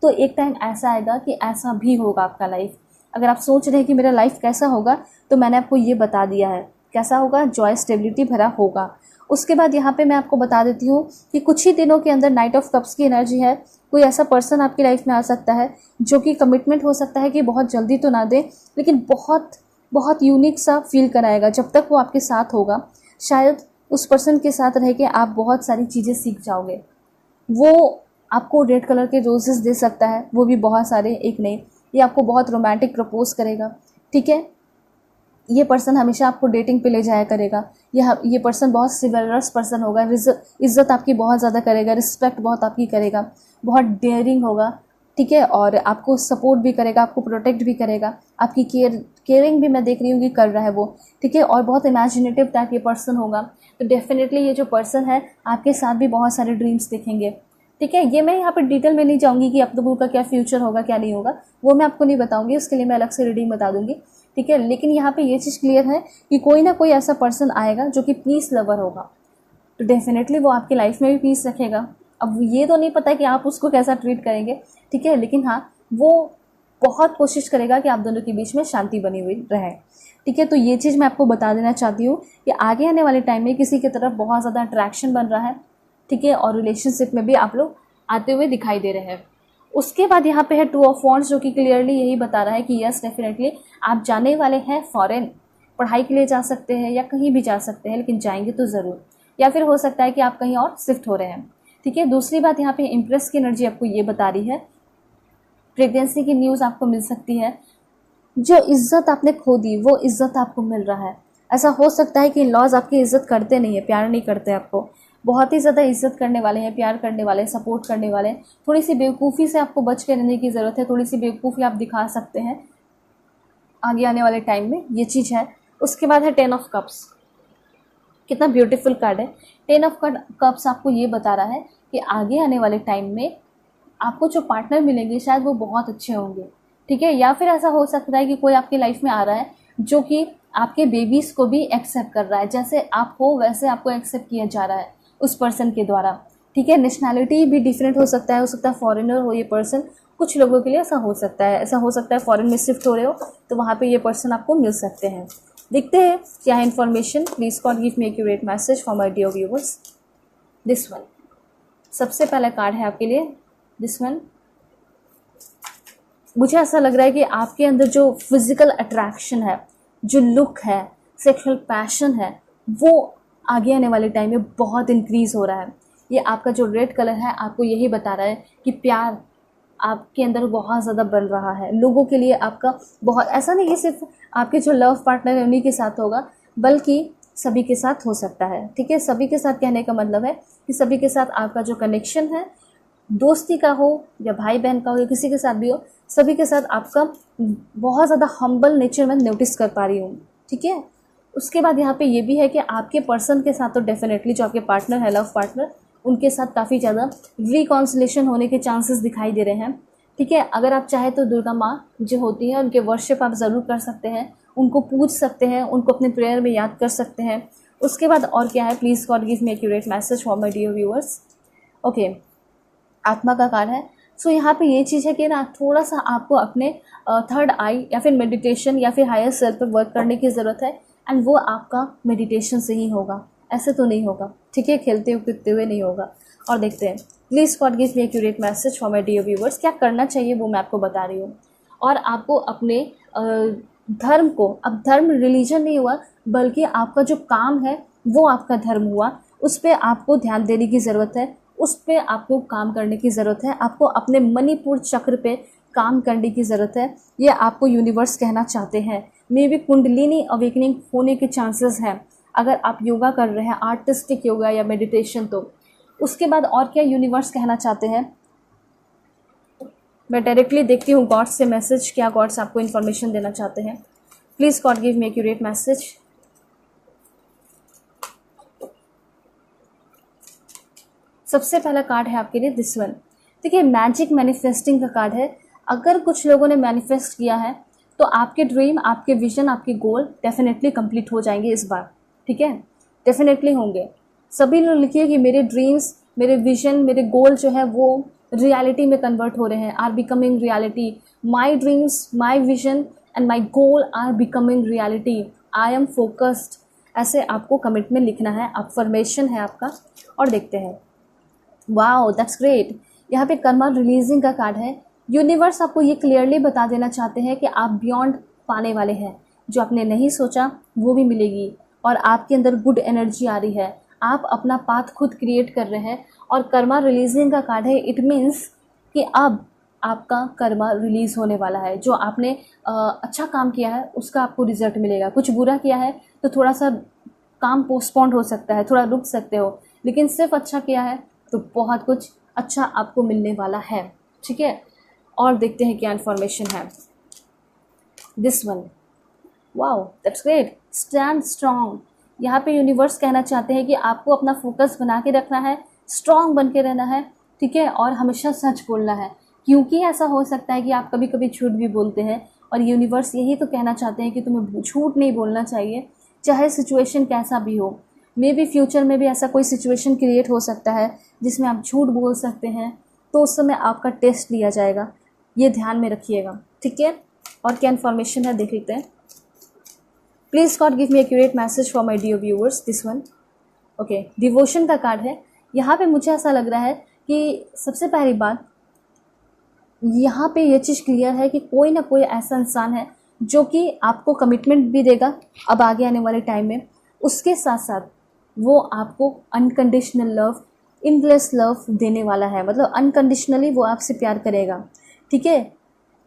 तो एक टाइम ऐसा आएगा कि ऐसा भी होगा आपका लाइफ। अगर आप सोच रहे हैं कि मेरा लाइफ कैसा होगा, तो मैंने आपको ये बता दिया है कैसा होगा, जॉय स्टेबिलिटी भरा होगा। उसके बाद यहाँ पे मैं आपको बता देती हूँ कि कुछ ही दिनों के अंदर नाइट ऑफ कप्स की एनर्जी है। कोई ऐसा पर्सन आपकी लाइफ में आ सकता है जो कि कमिटमेंट हो सकता है कि बहुत जल्दी तो ना दे, लेकिन बहुत बहुत यूनिक सा फील कराएगा। जब तक वो आपके साथ होगा, शायद उस पर्सन के साथ रह के आप बहुत सारी चीज़ें सीख जाओगे। वो आपको रेड कलर के रोजेस दे सकता है, वो भी बहुत सारे, एक नहीं। ये आपको बहुत रोमांटिक प्रपोज करेगा। ठीक है, ये पर्सन हमेशा आपको डेटिंग पे ले जाया करेगा। ये पर्सन बहुत सिवियरस पर्सन होगा, इज्जत आपकी बहुत ज़्यादा करेगा, रिस्पेक्ट बहुत आपकी करेगा, बहुत डेयरिंग होगा, ठीक है, और आपको सपोर्ट भी करेगा, आपको प्रोटेक्ट भी करेगा, आपकी केयरिंग भी मैं देख रही हूँ कि कर रहा है वो, ठीक है, और बहुत इमेजिनेटिव टाइप ये पर्सन होगा। तो डेफिनेटली ये जो पर्सन है आपके साथ भी बहुत सारे ड्रीम्स देखेंगे, ठीक है। ये मैं यहाँ पर डिटेल में नहीं जाऊँगी कि आप लोगों का क्या फ्यूचर होगा क्या नहीं होगा, वो मैं आपको नहीं बताऊँगी, उसके लिए मैं अलग से रीडिंग बता दूँगी, ठीक है। लेकिन यहाँ पे ये चीज़ क्लियर है कि कोई ना कोई ऐसा पर्सन आएगा जो कि पीस लवर होगा, तो डेफिनेटली वो आपकी लाइफ में भी पीस रखेगा। अब ये तो नहीं पता कि आप उसको कैसा ट्रीट करेंगे, ठीक है, लेकिन हाँ वो बहुत कोशिश करेगा कि आप दोनों के बीच में शांति बनी हुई रहे, ठीक है। तो ये चीज़ मैं आपको बता देना चाहती हूँ कि आगे आने वाले टाइम में किसी की तरफ बहुत ज़्यादा अट्रैक्शन बन रहा है, ठीक है, और रिलेशनशिप में भी आप लोग आते हुए दिखाई दे रहे हैं। उसके बाद यहाँ पे है टू ऑफ वॉन्ड्स, जो कि क्लियरली यही बता रहा है कि यस डेफिनेटली आप जाने वाले हैं फॉरेन, पढ़ाई के लिए जा सकते हैं या कहीं भी जा सकते हैं, लेकिन जाएंगे तो ज़रूर, या फिर हो सकता है कि आप कहीं और शिफ्ट हो रहे हैं, ठीक है। दूसरी बात यहाँ पे इम्प्रेस की एनर्जी आपको ये बता रही है, प्रेगनेंसी की न्यूज़ आपको मिल सकती है, जो इज्जत आपने खो दी वो इज्जत आपको मिल रहा है। ऐसा हो सकता है कि लॉज आपकी इज्जत करते नहीं है, प्यार नहीं करते आपको, बहुत ही ज़्यादा इज्जत करने वाले हैं, प्यार करने वाले हैं, सपोर्ट करने वाले हैं। थोड़ी सी बेवकूफ़ी से आपको बच के रहने की ज़रूरत है, थोड़ी सी बेवकूफ़ी आप दिखा सकते हैं आगे आने वाले टाइम में, ये चीज़ है। उसके बाद है 10 ऑफ कप्स, कितना ब्यूटीफुल कार्ड है। 10 ऑफ कप्स आपको ये बता रहा है कि आगे आने वाले टाइम में आपको जो पार्टनर मिलेंगे शायद वो बहुत अच्छे होंगे, ठीक है, या फिर ऐसा हो सकता है कि कोई आपकी लाइफ में आ रहा है जो कि आपके बेबीज़ को भी एक्सेप्ट कर रहा है, जैसे आप हो वैसे आपको एक्सेप्ट किया जा रहा है उस पर्सन के द्वारा, ठीक है। नेशनैलिटी भी डिफरेंट हो सकता है फॉरेनर हो ये पर्सन, कुछ लोगों के लिए ऐसा हो सकता है फॉरेन में शिफ्ट हो रहे हो तो वहाँ पे ये पर्सन आपको मिल सकते हैं। देखते हैं क्या है information. Please God give me accurate message for my dear viewers. This one, सबसे पहला कार्ड है आपके लिए दिस वन। मुझे ऐसा लग रहा है कि आपके अंदर जो फिजिकल अट्रैक्शन है, जो लुक है, सेक्सुअल पैशन है, वो आगे आने वाले टाइम में बहुत इंक्रीज़ हो रहा है। ये आपका जो रेड कलर है आपको यही बता रहा है कि प्यार आपके अंदर बहुत ज़्यादा बन रहा है लोगों के लिए। आपका बहुत, ऐसा नहीं कि सिर्फ आपके जो लव पार्टनर है उन्हीं के साथ होगा, बल्कि सभी के साथ हो सकता है, ठीक है। सभी के साथ कहने का मतलब है कि सभी के साथ आपका जो कनेक्शन है, दोस्ती का हो या भाई बहन का हो या किसी के साथ भी हो, सभी के साथ आपका बहुत ज़्यादा हम्बल नेचर मैं नोटिस कर पा रही हूँ, ठीक है। उसके बाद यहाँ पे ये भी है कि आपके पर्सन के साथ तो डेफिनेटली जो आपके पार्टनर है, लव पार्टनर, उनके साथ काफ़ी ज़्यादा रिकॉन्सिलेशन होने के चांसेस दिखाई दे रहे हैं, ठीक है। अगर आप चाहे तो दुर्गा माँ जो होती है उनके वर्शिप आप ज़रूर कर सकते हैं, उनको पूज सकते हैं, उनको अपने प्रेयर में याद कर सकते हैं। उसके बाद और क्या है, please God give me accurate message for my dear viewers. Okay, आत्मा का कार्ड है। सो यहाँ पे ये चीज़ है कि ना थोड़ा सा आपको अपने थर्ड आई या फिर मेडिटेशन या फिर हायर सेल्फ पर वर्क करने की ज़रूरत है, एंड वो आपका मेडिटेशन से ही होगा, ऐसे तो नहीं होगा, ठीक है, खेलते हुए कूदते हुए नहीं होगा। और देखते हैं, please God give me accurate message for my dear viewers. क्या करना चाहिए वो मैं आपको बता रही हूँ। और आपको अपने धर्म को, अब धर्म रिलीजन नहीं हुआ बल्कि आपका जो काम है वो आपका धर्म हुआ, उस पर आपको ध्यान देने की ज़रूरत है, उस पर आपको काम करने की ज़रूरत है, आपको अपने मणिपुर चक्र पे काम करने की ज़रूरत है। ये आपको यूनिवर्स कहना चाहते हैं। मे बी कुंडलिनी अवेकनिंग होने के चांसेस हैं अगर आप योगा कर रहे हैं, आर्टिस्टिक योगा या मेडिटेशन। तो उसके बाद और क्या यूनिवर्स कहना चाहते हैं, मैं डायरेक्टली देखती हूँ गॉड्स से मैसेज, क्या गॉड्स आपको इन्फॉर्मेशन देना चाहते हैं। Please God give me accurate message. सबसे पहला कार्ड है आपके लिए दिस वन। देखिए, मैजिक मैनिफेस्टिंग का कार्ड है। अगर कुछ लोगों ने मैनिफेस्ट किया है तो आपके ड्रीम, आपके विजन, आपके गोल डेफिनेटली कंप्लीट हो जाएंगे इस बार, ठीक है, डेफिनेटली होंगे। सभी लोग लिखिए कि मेरे ड्रीम्स, मेरे विजन, मेरे गोल जो है वो रियलिटी में कन्वर्ट हो रहे हैं, are becoming reality. My dreams, my vision and my goal are becoming reality. I am focused, ऐसे आपको कमिटमेंट लिखना है, अफर्मेशन है आपका। और देखते हैं, वाओ दैट्स ग्रेट। यहाँ पे कर्मा रिलीजिंग का कार्ड है। यूनिवर्स आपको ये क्लियरली बता देना चाहते हैं कि आप बियॉन्ड पाने वाले हैं, जो आपने नहीं सोचा वो भी मिलेगी, और आपके अंदर गुड एनर्जी आ रही है, आप अपना पाथ खुद क्रिएट कर रहे हैं। और कर्मा रिलीजिंग का कार्ड है। इट मीन्स कि अब आपका कर्मा रिलीज़ होने वाला है। जो आपने अच्छा काम किया है उसका आपको रिजल्ट मिलेगा। कुछ बुरा किया है तो थोड़ा सा काम पोस्टपोन्ड हो सकता है, थोड़ा रुक सकते हो, लेकिन सिर्फ अच्छा किया है तो बहुत कुछ अच्छा आपको मिलने वाला है। ठीक है, और देखते हैं क्या इन्फॉर्मेशन है। This one, wow that's great, stand strong. यहाँ पे यूनिवर्स कहना चाहते हैं कि आपको अपना फोकस बना के रखना है, स्ट्रॉन्ग बन के रहना है। ठीक है, और हमेशा सच बोलना है, क्योंकि ऐसा हो सकता है कि आप कभी कभी झूठ भी बोलते हैं और यूनिवर्स यही तो कहना चाहते हैं कि तुम्हें झूठ नहीं बोलना चाहिए, चाहे सिचुएशन कैसा भी हो। मे बी फ्यूचर में भी ऐसा कोई सिचुएशन क्रिएट हो सकता है जिसमें आप झूठ बोल सकते हैं, तो उस समय आपका टेस्ट लिया जाएगा, ये ध्यान में रखिएगा। ठीक है, और क्या इन्फॉर्मेशन है देख लेते हैं। Please God give me accurate message for my dear viewers, this one. Okay, devotion का कार्ड है। यहाँ पे मुझे ऐसा लग रहा है कि सबसे पहली बात यहाँ पे ये चीज़ क्लियर है कि कोई ना कोई ऐसा इंसान है जो कि आपको कमिटमेंट भी देगा अब आगे आने वाले टाइम में, उसके साथ साथ वो आपको अनकंडीशनल लव, इनलेस लव देने वाला है। मतलब अनकंडीशनली वो आपसे प्यार करेगा। ठीक है,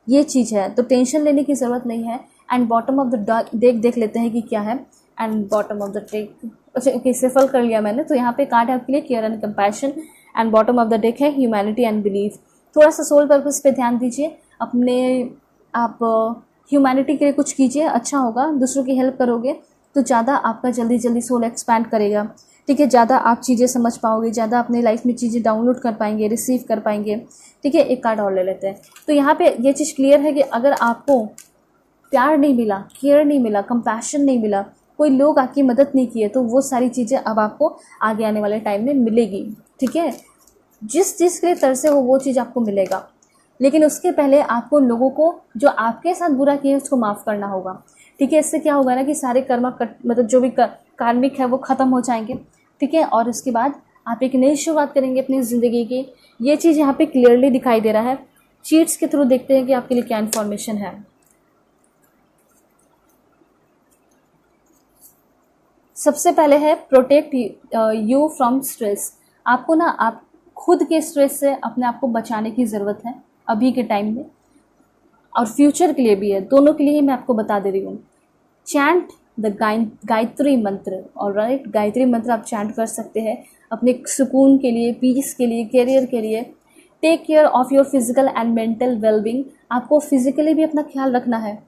ये चीज़ है, तो टेंशन लेने की ज़रूरत नहीं है। And bottom of the deck देख लेते हैं कि क्या है। And bottom of the deck, अच्छा ओके, सफल कर लिया मैंने। तो यहाँ पे कार्ड है आपके लिए care and compassion. And bottom of the deck है ह्यूमैनिटी एंड बिलीफ। थोड़ा सा सोल पर्पस पे ध्यान दीजिए अपने, आप ह्यूमैनिटी के लिए कुछ कीजिए, अच्छा होगा। दूसरों की हेल्प करोगे तो ज़्यादा आपका जल्दी जल्दी सोल एक्सपैंड करेगा। ठीक है, ज़्यादा आप चीज़ें समझ पाओगे, ज़्यादा अपनी लाइफ में चीज़ें डाउनलोड कर पाएंगे, रिसीव कर पाएंगे। ठीक है, एक कार्ड और ले लेते हैं। तो यहाँ पे ये चीज़ क्लियर है कि अगर आपको प्यार नहीं मिला, केयर नहीं मिला, कंपैशन नहीं मिला, कोई लोग आपकी मदद नहीं किए, तो वो सारी चीज़ें अब आपको आगे आने वाले टाइम में मिलेगी। ठीक है, जिस चीज़ के लिए तरसे हो वो चीज़ आपको मिलेगा, लेकिन उसके पहले आपको लोगों को जो आपके साथ बुरा किए उसको माफ़ करना होगा। ठीक है, इससे क्या होगा ना कि सारे कर्मा मतलब जो भी कार्मिक है वो ख़त्म हो जाएंगे। ठीक है, और उसके बाद आप एक नई शुरुआत करेंगे अपनी ज़िंदगी की। ये चीज़ यहाँ पे क्लियरली दिखाई दे रहा है। चीट्स के थ्रू देखते हैं कि आपके लिए क्या इन्फॉर्मेशन है। सबसे पहले है प्रोटेक्ट यू फ्रॉम स्ट्रेस। आपको ना आप खुद के स्ट्रेस से अपने आप को बचाने की ज़रूरत है अभी के टाइम में, और फ्यूचर के लिए भी है, दोनों के लिए मैं आपको बता दे रही हूँ। चैंट द गायत्री मंत्र। और राइट, गायत्री मंत्र आप चैंट कर सकते हैं अपने सुकून के लिए, पीस के लिए, करियर के लिए। Take care of your physical and mental wellbeing. आपको फिजिकली भी अपना ख्याल रखना है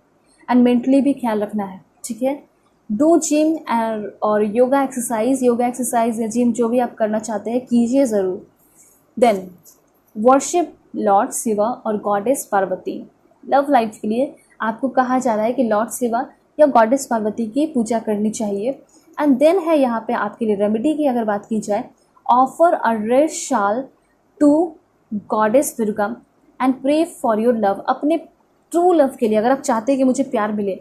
एंड मेंटली भी ख्याल रखना है। ठीक है, डू जिम और योगा एक्सरसाइज या जिम जो भी आप करना चाहते हैं कीजिए ज़रूर। देन वर्शिप लॉर्ड शिवा और गॉडेस पार्वती। लव लाइफ के लिए आपको कहा जा रहा है कि लॉर्ड शिवा या गॉडेस पार्वती की पूजा करनी चाहिए। एंड देन है यहाँ पे आपके लिए रेमेडी की अगर बात की जाए, offer a red shawl to goddess Durga and pray for your love. अपने ट्रू लव के लिए अगर आप चाहते हैं कि मुझे प्यार मिले,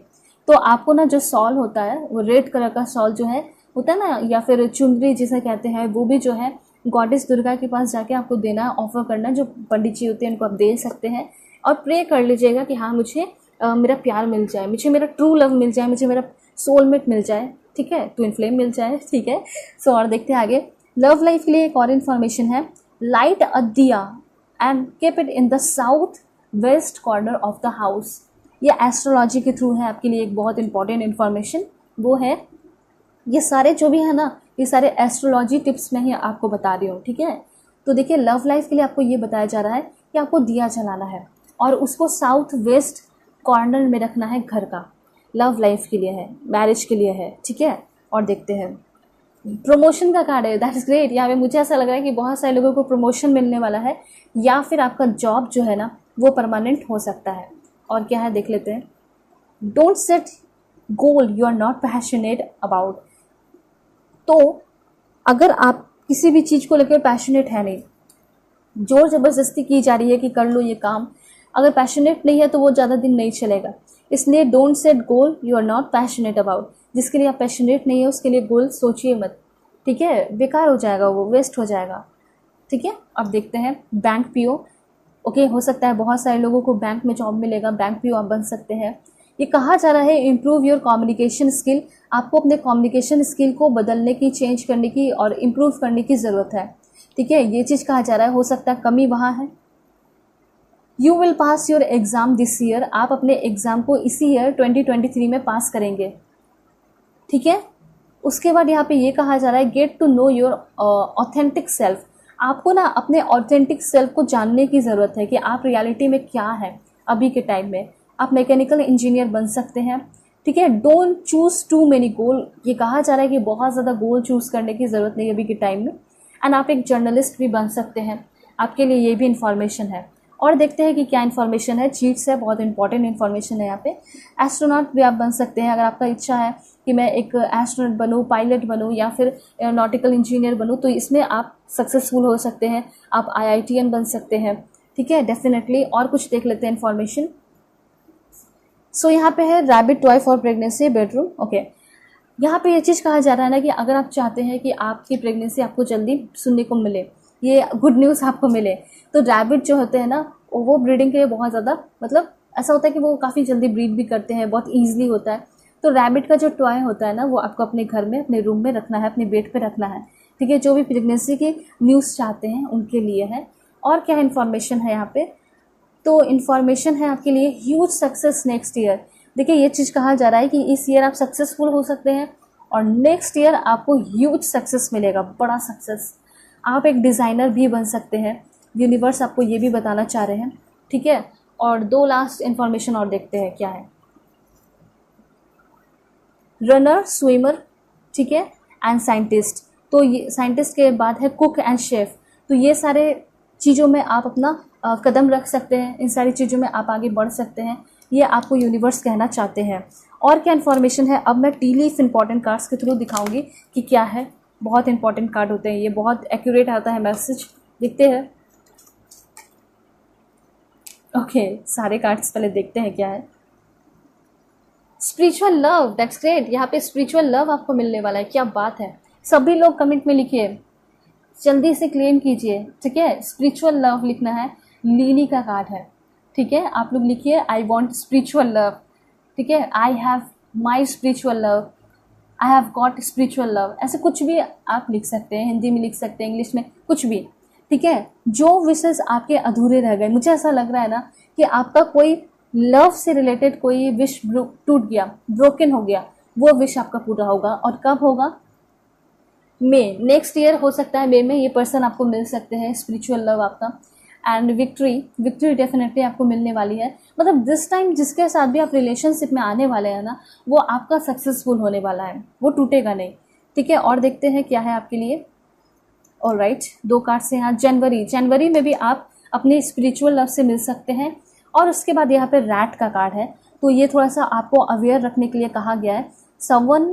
तो आपको ना जो शॉल होता है वो रेड कलर का शॉल जो है होता है ना, या फिर चुनरी जिसे कहते हैं, वो भी जो है गॉडेस दुर्गा के पास जाके आपको देना, ऑफर करना। जो पंडित जी होते हैं उनको आप दे सकते हैं और प्रे कर लीजिएगा कि हाँ मुझे मेरा प्यार मिल जाए, मुझे मेरा ट्रू लव मिल जाए, मुझे मेरा सोलमेट मिल जाए। ठीक है, ट्विन फ्लेम मिल जाए। ठीक है, सो और देखते हैं आगे। लव लाइफ के लिए एक और इन्फॉर्मेशन है, लाइट अ दिया and keep it in the south west corner of the house. ये एस्ट्रोलॉजी के थ्रू है आपके लिए एक बहुत इंपॉर्टेंट इन्फॉर्मेशन। वो है, ये सारे जो भी है ना, ये सारे एस्ट्रोलॉजी टिप्स में ही आपको बता रही हूँ। ठीक है, तो देखिए लव लाइफ के लिए आपको ये बताया जा रहा है कि आपको दिया जलाना है और उसको साउथ वेस्ट कॉर्नर में रखना है घर का। लव लाइफ के लिए है, मैरिज के लिए है। ठीक है, और देखते हैं प्रमोशन का कार्ड है। That is great. यहाँ पे मुझे ऐसा लग रहा है कि बहुत सारे लोगों को प्रमोशन मिलने वाला है, या फिर आपका जॉब जो है ना वो परमानेंट हो सकता है। और क्या है देख लेते हैं। Don't set goal you are not passionate about. तो अगर आप किसी भी चीज़ को लेकर पैशनेट है नहीं, जोर ज़बरदस्ती की जा रही है कि कर लो ये काम, अगर पैशनेट नहीं है तो वो ज़्यादा दिन नहीं चलेगा। इसलिए don't set goal you are not passionate about. जिसके लिए आप पैशनेट नहीं है उसके लिए गोल सोचिए मत। ठीक है, बेकार हो जाएगा, वो वेस्ट हो जाएगा। ठीक है, अब देखते हैं बैंक पीओ। ओके, हो सकता है बहुत सारे लोगों को बैंक में जॉब मिलेगा, बैंक पीओ आप बन सकते हैं। ये कहा जा रहा है इम्प्रूव योर कम्युनिकेशन स्किल। आपको अपने कम्युनिकेशन स्किल को बदलने की, चेंज करने की और इम्प्रूव करने की ज़रूरत है। ठीक है, ये चीज़ कहा जा रहा है। हो सकता है कमी वहाँ है, you will pass your exam this year, आप अपने एग्ज़ाम को इसी ईयर 2023 में पास करेंगे, ठीक है। उसके बाद यहाँ पे ये कहा जा रहा है get to know your authentic self, आपको ना अपने ऑथेंटिक सेल्फ को जानने की ज़रूरत है कि आप रियलिटी में क्या है अभी के टाइम में। आप मैकेनिकल इंजीनियर बन सकते हैं, ठीक है। डोंट चूज़ टू मेनी गोल, ये कहा जा रहा है कि बहुत ज़्यादा गोल चूज़ करने की ज़रूरत नहीं अभी के टाइम में। एंड आप एक जर्नलिस्ट भी बन सकते हैं, आपके लिए ये भी इन्फॉर्मेशन है। और देखते हैं कि क्या इन्फॉर्मेशन है, चीट्स है, बहुत इंपॉर्टेंट इन्फॉर्मेशन है यहाँ पे। एस्ट्रोनॉट भी आप बन सकते हैं, अगर आपका इच्छा है कि मैं एक एस्ट्रोनॉट बनूँ, पायलट बनूँ या फिर एरोनॉटिकल इंजीनियर बनूँ, तो इसमें आप सक्सेसफुल हो सकते हैं। आप IITian बन सकते हैं, ठीक है, डेफिनेटली। और कुछ देख लेते हैं इन्फॉर्मेशन। सो यहाँ पे है rabbit toy for pregnancy bedroom, okay. यहाँ पे ये चीज़ कहा जा रहा है ना कि अगर आप चाहते हैं कि आपकी प्रेगनेंसी आपको जल्दी सुनने को मिले, ये गुड न्यूज़ आपको मिले, तो रैबिट जो होते हैं ना वो ब्रीडिंग के लिए बहुत ज़्यादा, मतलब ऐसा होता है कि वो काफ़ी जल्दी ब्रीड भी करते हैं, बहुत ईजिली होता है। तो रैबिट का जो टॉय होता है ना वो आपको अपने घर में, अपने रूम में रखना है, अपने बेड पे रखना है, ठीक है। जो भी प्रेगनेंसी की न्यूज़ चाहते हैं उनके लिए है। और क्या इन्फॉर्मेशन है यहाँ पे, तो इन्फॉर्मेशन है आपके लिए ह्यूज सक्सेस नेक्स्ट ईयर। देखिए ये चीज़ कहा जा रहा है कि इस ईयर आप सक्सेसफुल हो सकते हैं और नेक्स्ट ईयर आपको ह्यूज सक्सेस मिलेगा, बड़ा सक्सेस। आप एक डिज़ाइनर भी बन सकते हैं, यूनिवर्स आपको ये भी बताना चाह रहे हैं, ठीक है। और 2 लास्ट इन्फॉर्मेशन और देखते हैं क्या है। रनर, स्विमर, ठीक है, एंड साइंटिस्ट। तो ये साइंटिस्ट के बाद है कुक एंड शेफ। तो ये सारे चीज़ों में आप अपना कदम रख सकते हैं, इन सारी चीज़ों में आप आगे बढ़ सकते हैं, ये आपको यूनिवर्स कहना चाहते हैं। और क्या इन्फॉर्मेशन है, अब मैं टी लीफ इंपॉर्टेंट कार्ड्स के थ्रू दिखाऊंगी कि क्या है। बहुत इंपॉर्टेंट कार्ड होते हैं ये, बहुत एक्यूरेट आता है मैसेज, देखते हैं। ओके, सारे कार्ड्स पहले देखते हैं क्या है। Spiritual love, that's great. यहाँ पे स्पिरिचुअल लव आपको मिलने वाला है, क्या बात है। सभी लोग कमेंट में लिखिए, जल्दी से क्लेम कीजिए, ठीक है। स्पिरिचुअल लव लिखना है, लीली का कार्ड है, ठीक है। आप लोग लिखिए आई वॉन्ट स्पिरिचुअल लव, ठीक है। I have my spiritual love, I have got spiritual love, ऐसे कुछ भी आप लिख सकते हैं, हिंदी में लिख सकते हैं, इंग्लिश में, कुछ भी, ठीक है। जो विशेष आपके अधूरे रह गए, मुझे ऐसा लग रहा है ना कि आपका कोई लव से रिलेटेड कोई विश टूट गया, ब्रोकन हो गया, वो विश आपका पूरा होगा। और कब होगा, मई, नेक्स्ट ईयर हो सकता है, मई में ये पर्सन आपको मिल सकते हैं, स्पिरिचुअल लव आपका। एंड विक्ट्री डेफिनेटली आपको मिलने वाली है। मतलब दिस टाइम जिसके साथ भी आप रिलेशनशिप में आने वाले हैं ना, वो आपका सक्सेसफुल होने वाला है, वो टूटेगा नहीं, ठीक है। और देखते हैं क्या है आपके लिए। ऑलराइट, 2 कार्ड से यहाँ जनवरी में भी आप अपने स्पिरिचुअल लव से मिल सकते हैं। और उसके बाद यहाँ पे रैट का कार्ड है, तो ये थोड़ा सा आपको अवेयर रखने के लिए कहा गया है। Someone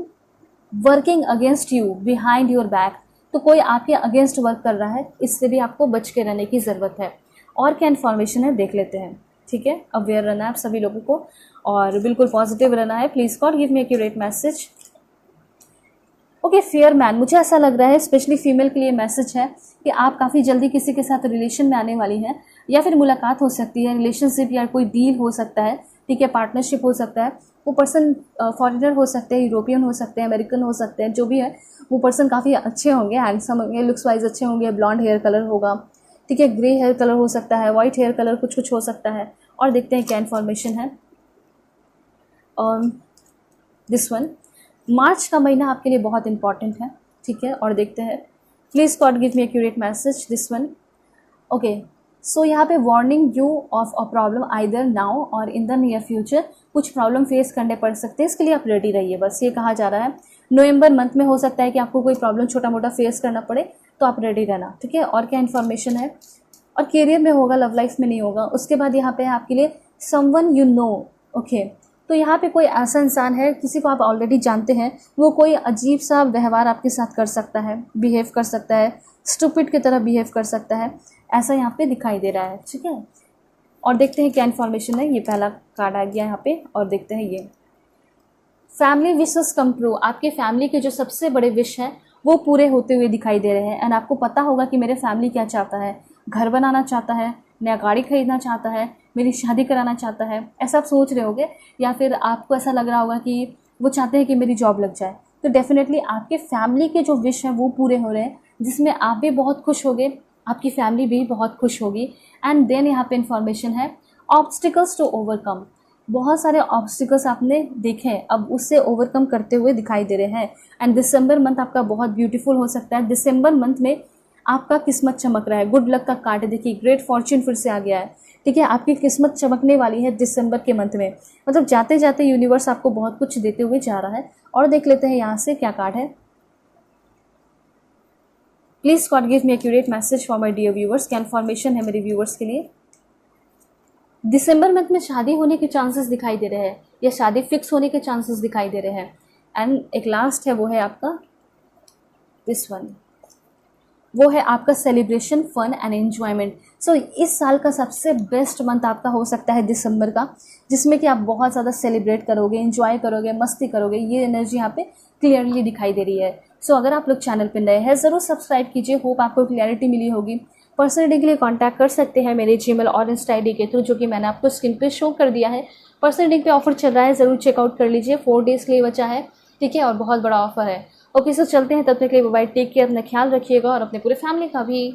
working against you behind your back, तो कोई आपके अगेंस्ट वर्क कर रहा है, इससे भी आपको बच के रहने की ज़रूरत है। और क्या इन्फॉर्मेशन है देख लेते हैं, ठीक है। अवेयर रहना है आप सभी लोगों को और बिल्कुल पॉजिटिव रहना है। Please God give me accurate message. Okay, fair man, मुझे ऐसा लग रहा है स्पेशली फीमेल के लिए मैसेज है कि आप काफ़ी जल्दी किसी के साथ रिलेशन में आने वाली हैं, या फिर मुलाकात हो सकती है, रिलेशनशिप या कोई डील हो सकता है, ठीक है, पार्टनरशिप हो सकता है। वो पर्सन फॉरेनर हो सकते हैं, यूरोपियन हो सकते हैं, अमेरिकन हो सकते हैं, जो भी है वो पर्सन काफ़ी अच्छे होंगे, हैंडसम होंगे, लुक्स वाइज अच्छे होंगे, ब्लॉन्ड हेयर कलर होगा, ठीक है, ग्रे हेयर कलर हो सकता है, वाइट हेयर कलर, कुछ कुछ हो सकता है। और देखते हैं क्या इन्फॉर्मेशन है। दिस वन, मार्च का महीना आपके लिए बहुत इंपॉर्टेंट है, ठीक है। और देखते हैं, please God give me accurate message this one. Okay, so यहाँ पे warning you of a problem either now or in the near future, कुछ प्रॉब्लम फेस करने पड़ सकते हैं, इसके लिए आप रेडी रहिए, बस ये कहा जा रहा है। नवंबर मंथ में हो सकता है कि आपको कोई प्रॉब्लम छोटा मोटा फेस करना पड़े, तो आप रेडी रहना, ठीक है। और क्या इन्फॉर्मेशन है, और करियर में होगा, लव लाइफ में नहीं होगा। उसके बाद यहाँ पे आपके लिए समवन यू नो, ओके। तो यहाँ पे कोई ऐसा इंसान है, किसी को आप ऑलरेडी जानते हैं, वो कोई अजीब सा व्यवहार आपके साथ कर सकता है, बिहेव कर सकता है, स्टूपिड की तरह बिहेव कर सकता है, ऐसा यहाँ पे दिखाई दे रहा है, ठीक है। और देखते हैं क्या इन्फॉर्मेशन है। ये पहला कार्ड आ गया यहाँ पे, और देखते हैं ये फैमिली विशेस कम ट्रू। आपके फैमिली के जो सबसे बड़े विश हैं वो पूरे होते हुए दिखाई दे रहे हैं। एंड आपको पता होगा कि मेरे फैमिली क्या चाहता है, घर बनाना चाहता है, नया गाड़ी खरीदना चाहता है, मेरी शादी कराना चाहता है, ऐसा आप सोच रहे होगे। या फिर आपको ऐसा लग रहा होगा कि वो चाहते हैं कि मेरी जॉब लग जाए। तो डेफिनेटली आपके फैमिली के जो विश हैं वो पूरे हो रहे हैं, जिसमें आप भी बहुत खुश होगे, आपकी फैमिली भी बहुत खुश होगी। एंड देन यहाँ पे इंफॉर्मेशन है ऑब्स्टिकल्स टू ओवरकम। बहुत सारे ऑब्स्टिकल्स आपने देखे हैं, अब उससे ओवरकम करते हुए दिखाई दे रहे हैं। एंड दिसंबर मंथ आपका बहुत ब्यूटीफुल हो सकता है। दिसंबर मंथ में आपका किस्मत चमक रहा है। गुड लक का कार्ड है, देखिए ग्रेट फॉर्च्यून फिर से आ गया है। ठीक है, आपकी किस्मत चमकने वाली है दिसंबर के मंथ में। मतलब जाते जाते यूनिवर्स आपको बहुत कुछ देते हुए जा रहा है। और देख लेते हैं यहाँ से क्या कार्ड है। Please God give me accurate message for my dear viewers. क्या इन्फॉर्मेशन है मेरे व्यूअर्स के लिए। दिसंबर मंथ में शादी होने के चांसेस दिखाई दे रहे हैं, या शादी फिक्स होने के चांसेस दिखाई दे रहे हैं। एंड एक लास्ट है, वो है आपका दिस वन, वो है आपका सेलिब्रेशन, फन एंड एंजॉयमेंट। सो इस साल का सबसे बेस्ट मंथ आपका हो सकता है दिसंबर का, जिसमें कि आप बहुत ज़्यादा सेलिब्रेट करोगे, एंजॉय करोगे, मस्ती करोगे। ये एनर्जी यहाँ पे क्लियरली दिखाई दे रही है। सो अगर आप लोग चैनल पर नए हैं ज़रूर सब्सक्राइब कीजिए। होप आपको क्लैरिटी मिली होगी। पर्सनल रीडिंग के लिए कांटेक्ट कर सकते हैं मेरे जीमेल और इंस्टा आईडी के थ्रू, जो कि मैंने आपको स्क्रीन पे शो कर दिया है। पर्सनल रीडिंग पे ऑफर चल रहा है, ज़रूर चेकआउट कर लीजिए। 4 डेज़ के लिए बचा है, ठीक है, और बहुत बड़ा ऑफर है। ओके सर, चलते हैं, तब तक के लिए बाय, टेक केयर, अपना ख्याल रखिएगा और अपने पूरे फैमिली का भी।